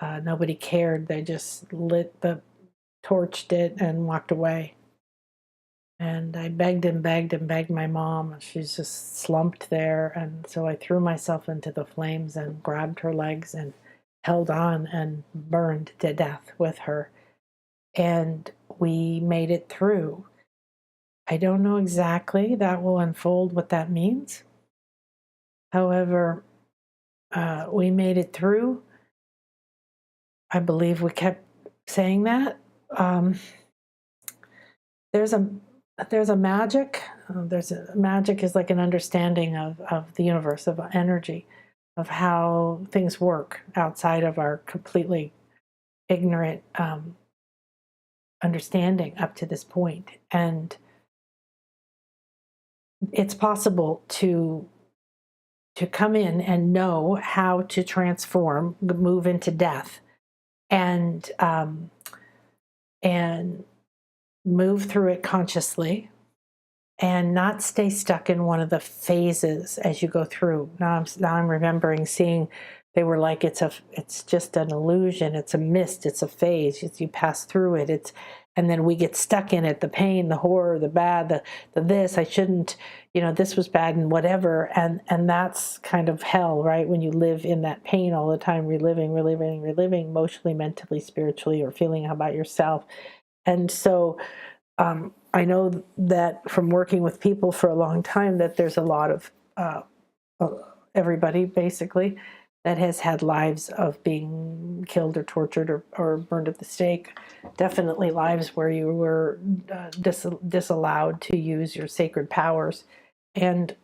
nobody cared. They just torched it and walked away. And I begged and begged and begged my mom. She's just slumped there. And so I threw myself into the flames and grabbed her legs and held on and burned to death with her. And we made it through. I don't know exactly, that will unfold what that means. However, we made it through. I believe we kept saying that. There's a magic. Magic is like an understanding of the universe, of energy, of how things work outside of our completely ignorant understanding up to this point. And it's possible to come in and know how to transform, move into death, and move through it consciously, and not stay stuck in one of the phases as you go through. Now I'm remembering seeing, they were like, it's just an illusion, it's a mist, it's a phase, you pass through it, and then we get stuck in it, the pain, the horror, the bad, the this, I shouldn't, this was bad and whatever, and that's kind of hell, right? When you live in that pain all the time, reliving, emotionally, mentally, spiritually, or feeling about yourself. And so I know that from working with people for a long time, that there's a lot of everybody basically that has had lives of being killed or tortured or burned at the stake. Definitely lives where you were disallowed to use your sacred powers. And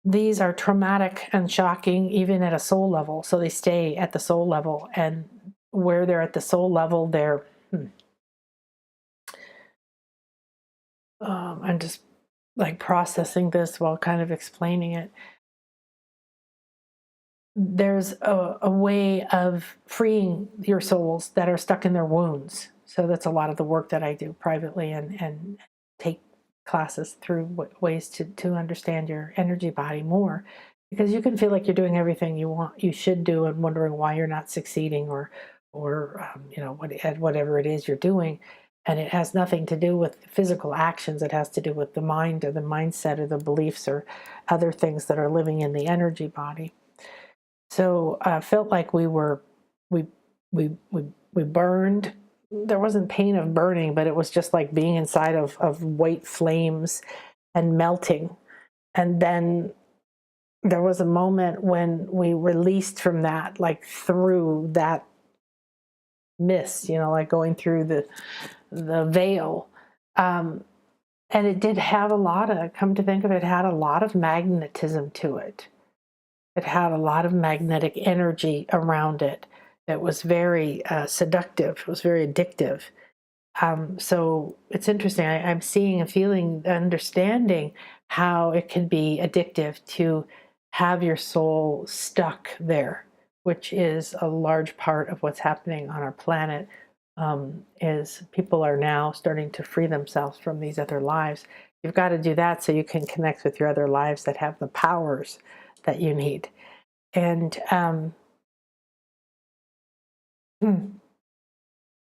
these are traumatic and shocking, even at a soul level. So they stay at the soul level. And where they're at the soul level, they're... I'm just like processing this while kind of explaining it. There's a way of freeing your souls that are stuck in their wounds. So that's a lot of the work that I do privately, and take classes through ways to understand your energy body more, because you can feel like you're doing everything you should do, and wondering why you're not succeeding, or whatever it is you're doing. And it has nothing to do with physical actions. It has to do with the mind, or the mindset, or the beliefs, or other things that are living in the energy body. So I felt like we burned. There wasn't pain of burning, but it was just like being inside of white flames and melting. And then there was a moment when we released from that, like through that mist, like going through the veil. And it did have come to think of it, had a lot of magnetism to it. It had a lot of magnetic energy around it. It was very seductive. It was very addictive. So it's interesting. I'm seeing and feeling, understanding how it can be addictive to have your soul stuck there, which is a large part of what's happening on our planet. Is people are now starting to free themselves from these other lives. You've got to do that so you can connect with your other lives that have the powers that you need. And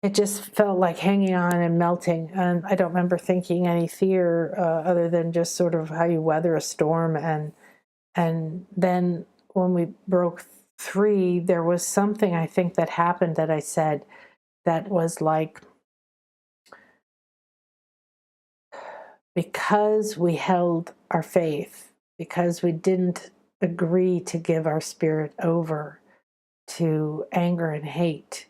it just felt like hanging on and melting. And I don't remember thinking any fear other than just sort of how you weather a storm. And then when we broke free, there was something I think that happened that I said that was like, because we held our faith, because we didn't agree to give our spirit over to anger and hate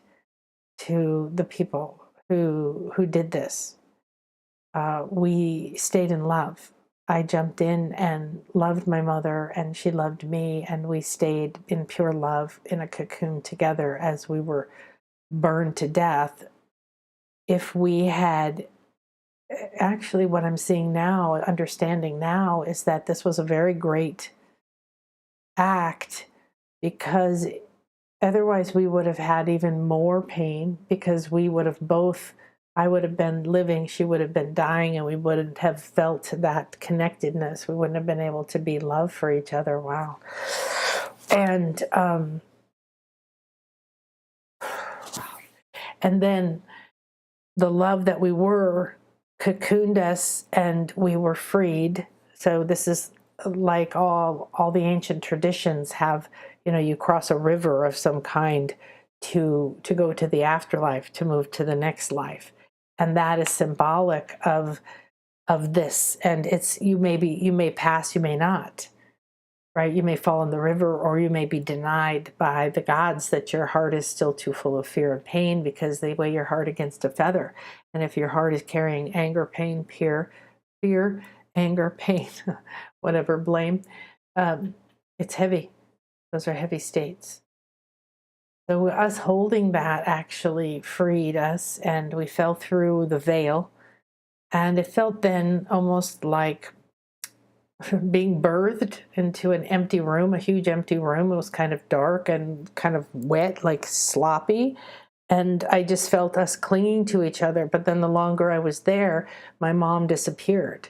to the people who did this, we stayed in love. I jumped in and loved my mother, and she loved me, and we stayed in pure love in a cocoon together as we were burned to death. If we had, actually, what I'm seeing now, understanding now, is that this was a very great act, because otherwise we would have had even more pain, because we would have both, I would have been living, she would have been dying, and we wouldn't have felt that connectedness. We wouldn't have been able to be love for each other. Wow. And then the love that we were cocooned us, and we were freed. So this is like all the ancient traditions have, you cross a river of some kind to go to the afterlife, to move to the next life. And that is symbolic of this. And it's, you may pass, you may not. Right? You may fall in the river, or you may be denied by the gods that your heart is still too full of fear and pain, because they weigh your heart against a feather. And if your heart is carrying anger, pain, fear, anger, pain, whatever, blame, it's heavy. Those are heavy states. So us holding that actually freed us, and we fell through the veil. And it felt then almost like being birthed into an empty room, a huge empty room. It was kind of dark and kind of wet, like sloppy. And I just felt us clinging to each other. But then the longer I was there, my mom disappeared.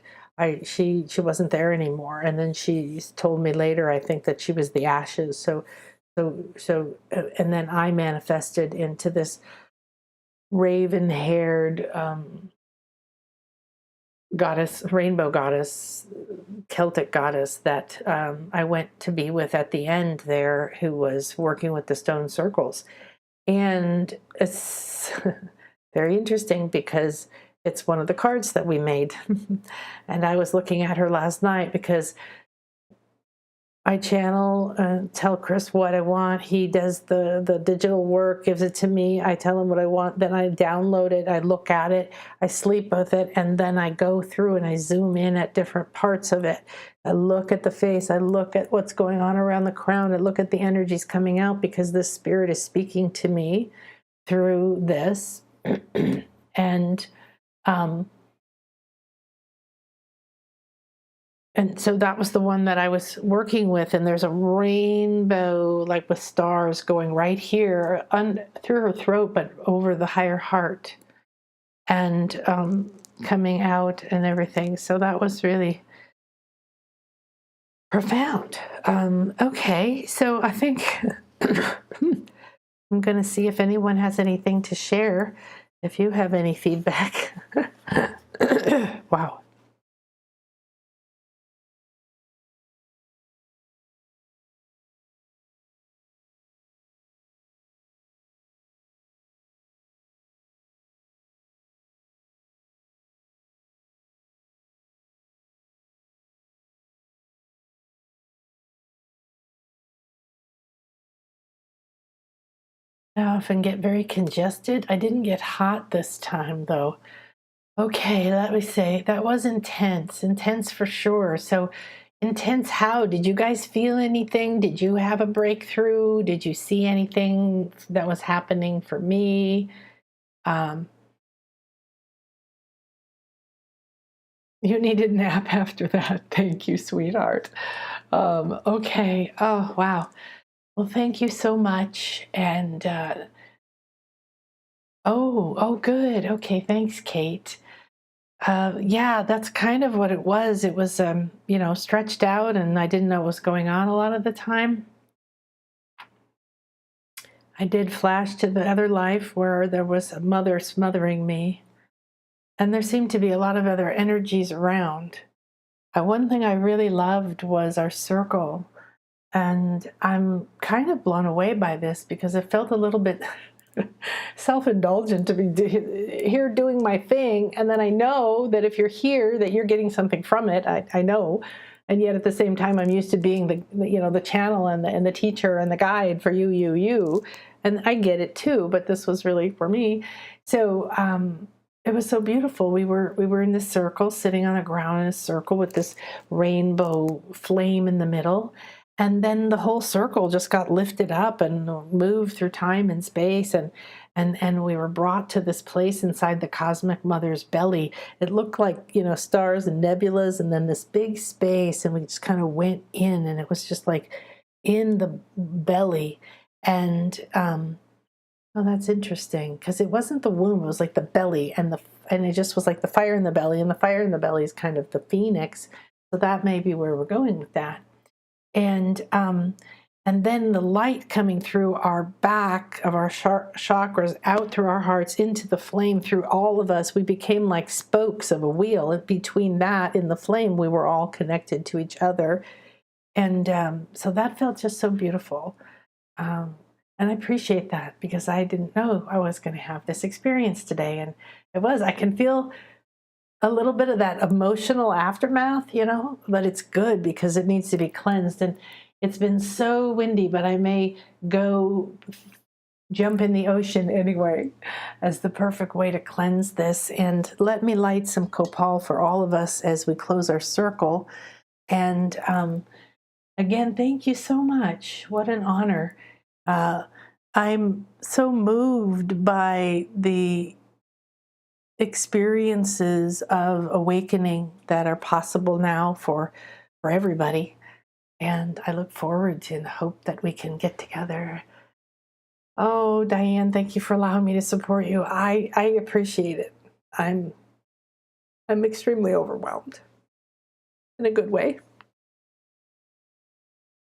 She wasn't there anymore. And then she told me later, I think, that she was the ashes. So, and then I manifested into this raven-haired goddess, rainbow goddess, Celtic goddess that I went to be with at the end there, who was working with the stone circles. And it's very interesting, because it's one of the cards that we made. And I was looking at her last night, because I channel, tell Chris what I want. He does the digital work, gives it to me. I tell him what I want. Then I download it. I look at it. I sleep with it. And then I go through and I zoom in at different parts of it. I look at the face. I look at what's going on around the crown. I look at the energies coming out, because this spirit is speaking to me through this. And so that was the one that I was working with, and there's a rainbow, like with stars, going right here through her throat, but over the higher heart, and coming out and everything. So that was really profound. Okay, so I think I'm going to see if anyone has anything to share, if you have any feedback. Wow. I often get very congested. I didn't get hot this time, though. Okay, let me say, that was intense for sure. So intense how? Did you guys feel anything? Did you have a breakthrough? Did you see anything that was happening for me? You needed a nap after that. Thank you, sweetheart. Okay. Oh, wow. Well, thank you so much. And oh, good. Okay, thanks, Kate. Yeah, that's kind of what it was. It was, stretched out, and I didn't know what was going on a lot of the time. I did flash to the other life where there was a mother smothering me, and there seemed to be a lot of other energies around. One thing I really loved was our circle, and I'm kind of blown away by this, because it felt a little bit self-indulgent to be here doing my thing, and then I know that if you're here, that you're getting something from it. I know, and yet at the same time, I'm used to being the channel and the teacher and the guide for you, and I get it too. But this was really for me, so it was so beautiful. We were in this circle, sitting on the ground in a circle with this rainbow flame in the middle. And then the whole circle just got lifted up and moved through time and space, and we were brought to this place inside the cosmic mother's belly. It looked like, stars and nebulas, and then this big space, and we just kind of went in, and it was just like in the belly. And oh, that's interesting, because it wasn't the womb; it was like the belly, and it just was like the fire in the belly, and the fire in the belly is kind of the phoenix. So that may be where we're going with that. And then the light coming through our back of our chakras, out through our hearts, into the flame, through all of us. We became like spokes of a wheel. And between that and the flame, we were all connected to each other. And so that felt just so beautiful. And I appreciate that, because I didn't know I was going to have this experience today. And I can feel a little bit of that emotional aftermath, but it's good because it needs to be cleansed. And it's been so windy, but I may go jump in the ocean anyway as the perfect way to cleanse this. And let me light some copal for all of us as we close our circle. And again, thank you so much. What an honor. I'm so moved by the experiences of awakening that are possible now for everybody. And I look forward to and hope that we can get together. Oh, Diane, thank you for allowing me to support you. I appreciate it. I'm extremely overwhelmed in a good way.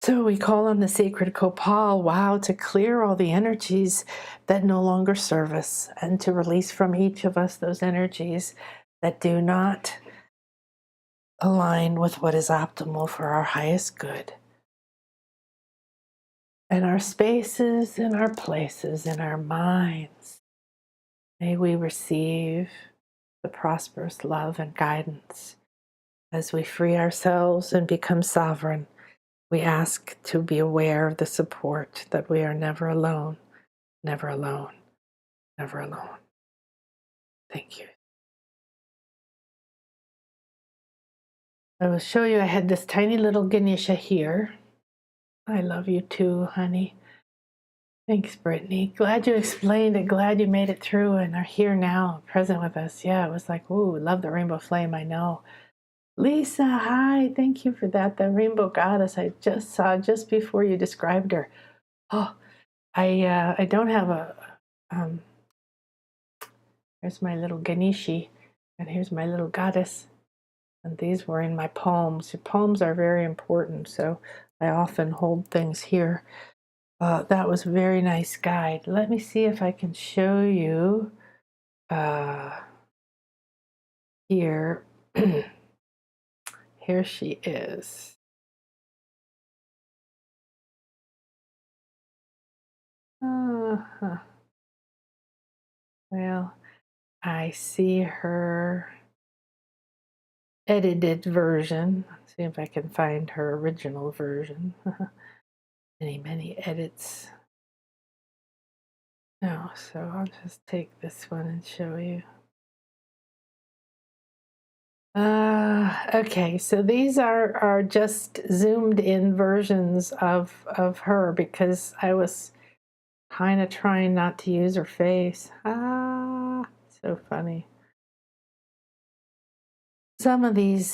So we call on the sacred copal, wow, to clear all the energies that no longer serve us, and to release from each of us those energies that do not align with what is optimal for our highest good. And our spaces and our places and our minds, may we receive the prosperous love and guidance as we free ourselves and become sovereign. We ask to be aware of the support, that we are never alone, never alone, never alone. Thank you. I will show you, I had this tiny little Ganesha here. I love you too, honey. Thanks, Brittany. Glad you explained it. Glad you made it through and are here now, present with us. Yeah, it was like, ooh, love the rainbow flame, I know. Lisa, hi. Thank you for that. The rainbow goddess I just saw just before you described her. Oh, I don't have a, here's my little Ganeshi, and here's my little goddess. And these were in my palms. Your palms are very important, so I often hold things here. That was a very nice guide. Let me see if I can show you here. Here she is. Well, I see her edited version. Let's see if I can find her original version. Many edits. No, so I'll just take this one and show you. Okay, so these are just zoomed in versions of her, because I was kind of trying not to use her face. So funny. Some of these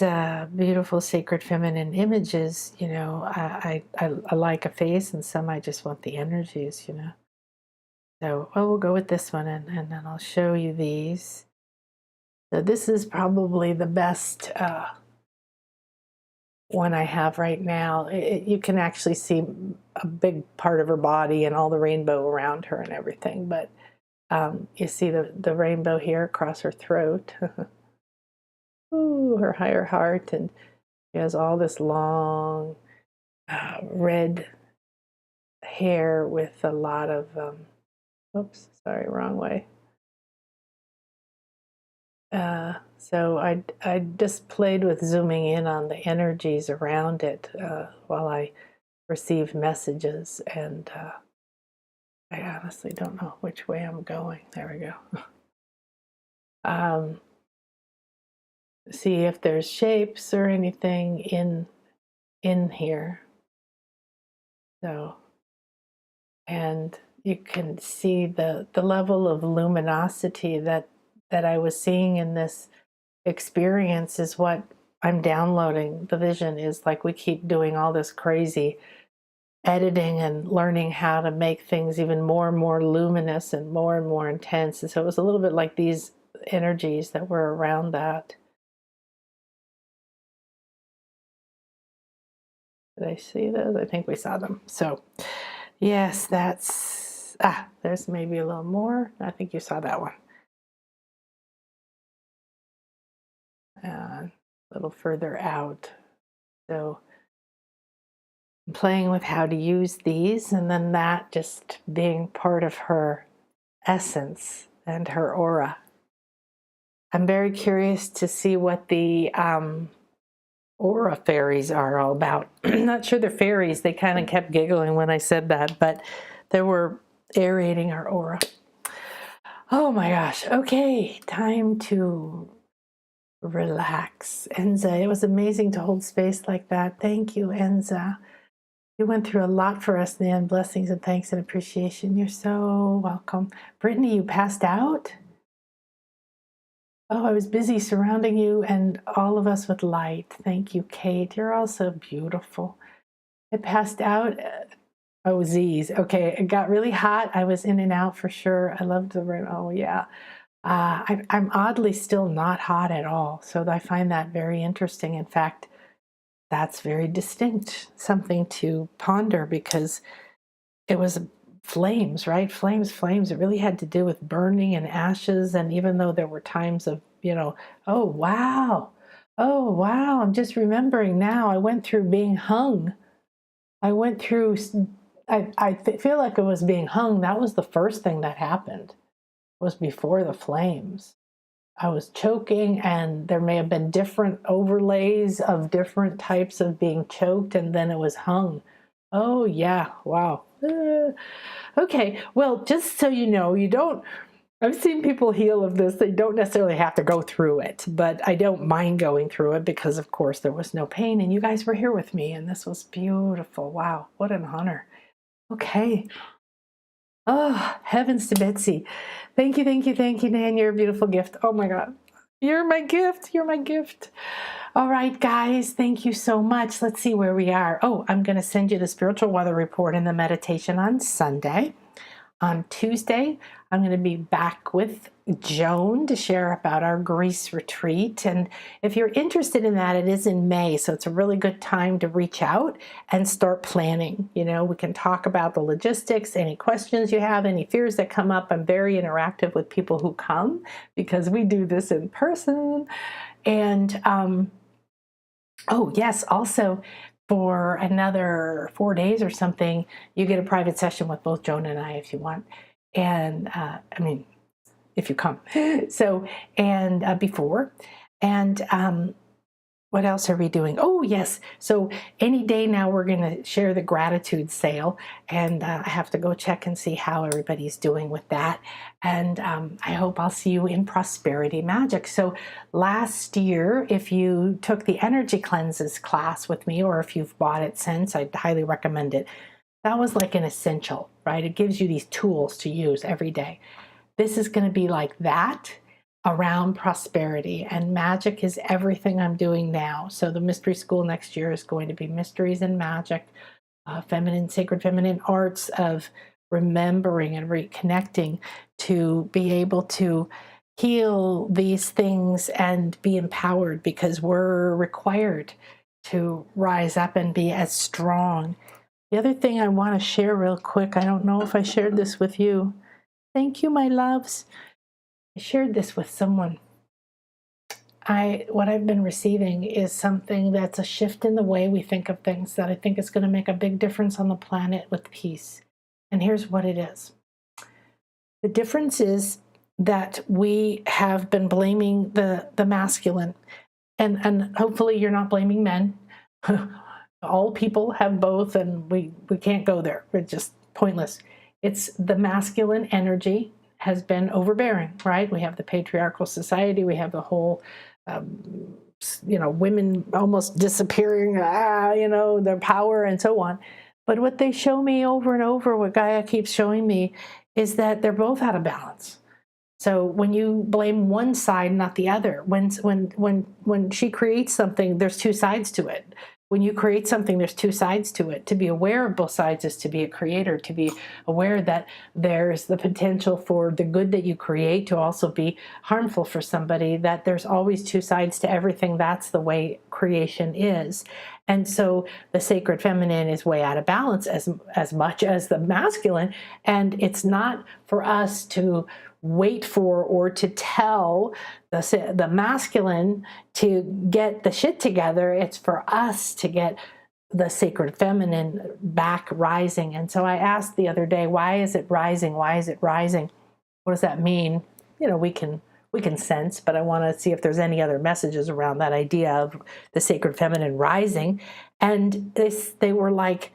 beautiful sacred feminine images, I like a face, and some I just want the energies, So, we'll go with this one, and then I'll show you these. So this is probably the best one I have right now. You can actually see a big part of her body and all the rainbow around her and everything, but you see the rainbow here across her throat. Ooh, her higher heart, and she has all this long red hair with a lot of, oops, sorry, wrong way. So I just played with zooming in on the energies around it while I received messages, and I honestly don't know which way I'm going. There we go. See if there's shapes or anything in here. So, and you can see the level of luminosity that I was seeing in this experience is what I'm downloading. The vision is like we keep doing all this crazy editing and learning how to make things even more and more luminous and more intense. And so it was a little bit like these energies that were around that. Did I see those? I think we saw them. So yes, that's, there's maybe a little more. I think you saw that one. A little further out. So I'm playing with how to use these, and then that just being part of her essence and her aura. I'm very curious to see what the aura fairies are all about. I'm not sure they're fairies. They kind of kept giggling when I said that, but they were aerating our aura. Oh my gosh. Okay, time to relax. Enza, it was amazing to hold space like that. Thank you, Enza. You went through a lot for us, Nan. Blessings and thanks and appreciation. You're so welcome. Brittany, you passed out? Oh, I was busy surrounding you and all of us with light. Thank you, Kate. You're all so beautiful. I passed out. Oh, Z's. Okay, it got really hot. I was in and out for sure. I loved the room. Oh, yeah. I'm oddly still not hot at all. So I find that very interesting. In fact, that's very distinct, something to ponder, because it was flames, right? Flames. It really had to do with burning and ashes. And even though there were times of, oh, wow. I'm just remembering now. I went through being hung. I went through, I feel like it was being hung. That was the first thing that happened, was before the flames. I was choking, and there may have been different overlays of different types of being choked, and then it was hung. Oh, yeah. Wow. Okay. Well, just so you know, I've seen people heal of this. They don't necessarily have to go through it, but I don't mind going through it because, of course, there was no pain, and you guys were here with me, and this was beautiful. Wow. What an honor. Okay. Oh, heavens to Betsy. Thank you, Nan. You're a beautiful gift. Oh my God. You're my gift. You're my gift. All right, guys. Thank you so much. Let's see where we are. Oh, I'm going to send you the spiritual weather report and the meditation on Sunday. On Tuesday, I'm going to be back with Joan to share about our Greece retreat. And if you're interested in that, it is in May. So it's a really good time to reach out and start planning. We can talk about the logistics, any questions you have, any fears that come up. I'm very interactive with people who come because we do this in person. And, oh, yes, also, for another 4 days or something, you get a private session with both Joan and I if you want. And if you come. So, and before. And what else are we doing? Oh, yes. So any day now we're going to share the gratitude sale. And I have to go check and see how everybody's doing with that. And I hope I'll see you in Prosperity Magic. So last year, if you took the Energy Cleanses class with me, or if you've bought it since, I'd highly recommend it. That was like an essential, right? It gives you these tools to use every day. This is going to be like that, around prosperity, and magic is everything I'm doing now. So the mystery school next year is going to be mysteries and magic, sacred feminine arts of remembering and reconnecting to be able to heal these things and be empowered, because we're required to rise up and be as strong. The other thing I want to share real quick, I don't know if I shared this with you. Thank you, my loves. I shared this with someone. What I've been receiving is something that's a shift in the way we think of things that I think is going to make a big difference on the planet with peace. And here's what it is. The difference is that we have been blaming the masculine. And hopefully you're not blaming men. All people have both, and we can't go there. It's just pointless. It's the masculine energy has been overbearing, right? We have the patriarchal society, we have the whole, women almost disappearing, their power and so on. But what they show me over and over, what Gaia keeps showing me, is that they're both out of balance. So when you blame one side, not the other, when she creates something, there's two sides to it. When you create something, there's two sides to it. To be aware of both sides is to be a creator, to be aware that there's the potential for the good that you create to also be harmful for somebody, that there's always two sides to everything. That's the way creation is. And so the sacred feminine is way out of balance as much as the masculine. And it's not for us to wait for or to tell the masculine to get the shit together. It's for us to get the sacred feminine back rising. And so I asked the other day, why is it rising? Why is it rising? What does that mean? We can sense, but I want to see if there's any other messages around that idea of the sacred feminine rising. And they were like,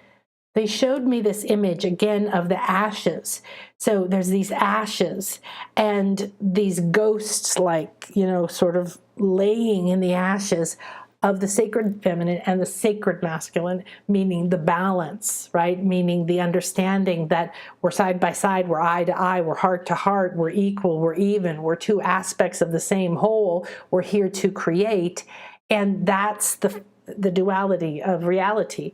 they showed me this image again of the ashes. So there's these ashes and these ghosts, sort of laying in the ashes of the sacred feminine and the sacred masculine, meaning the balance, right? Meaning the understanding that we're side by side, we're eye to eye, we're heart to heart, we're equal, we're even, we're two aspects of the same whole, we're here to create. And that's the duality of reality.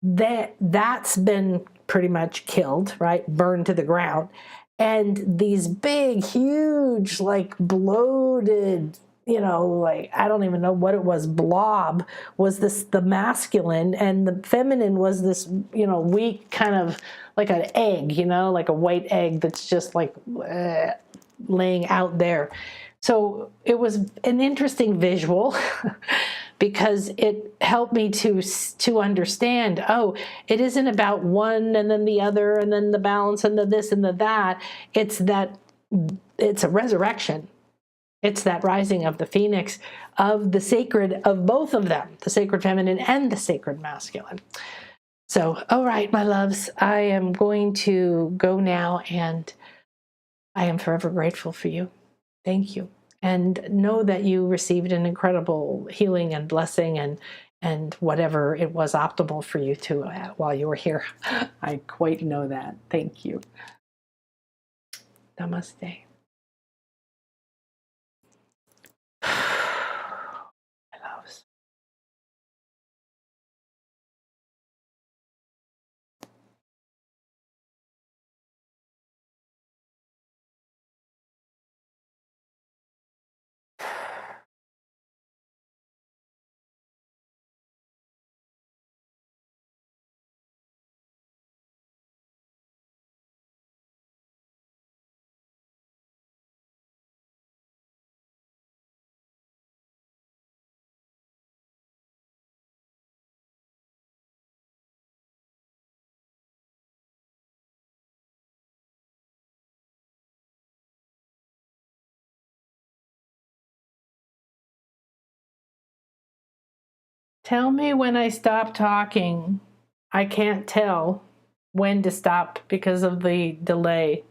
That's been pretty much killed, right? Burned to the ground. And these big, huge, bloated, I don't even know what it was, blob was the masculine, and the feminine was this, weak kind of like an egg, like a white egg that's just laying out there. So it was an interesting visual because it helped me to understand, it isn't about one and then the other and then the balance and the this and the that. It's a resurrection. It's that rising of the phoenix, of the sacred, of both of them, the sacred feminine and the sacred masculine. So, all right, my loves, I am going to go now, and I am forever grateful for you. Thank you. And know that you received an incredible healing and blessing and whatever it was optimal for you to while you were here. I quite know that. Thank you. Namaste. My loves. Tell me when I stop talking. I can't tell when to stop because of the delay.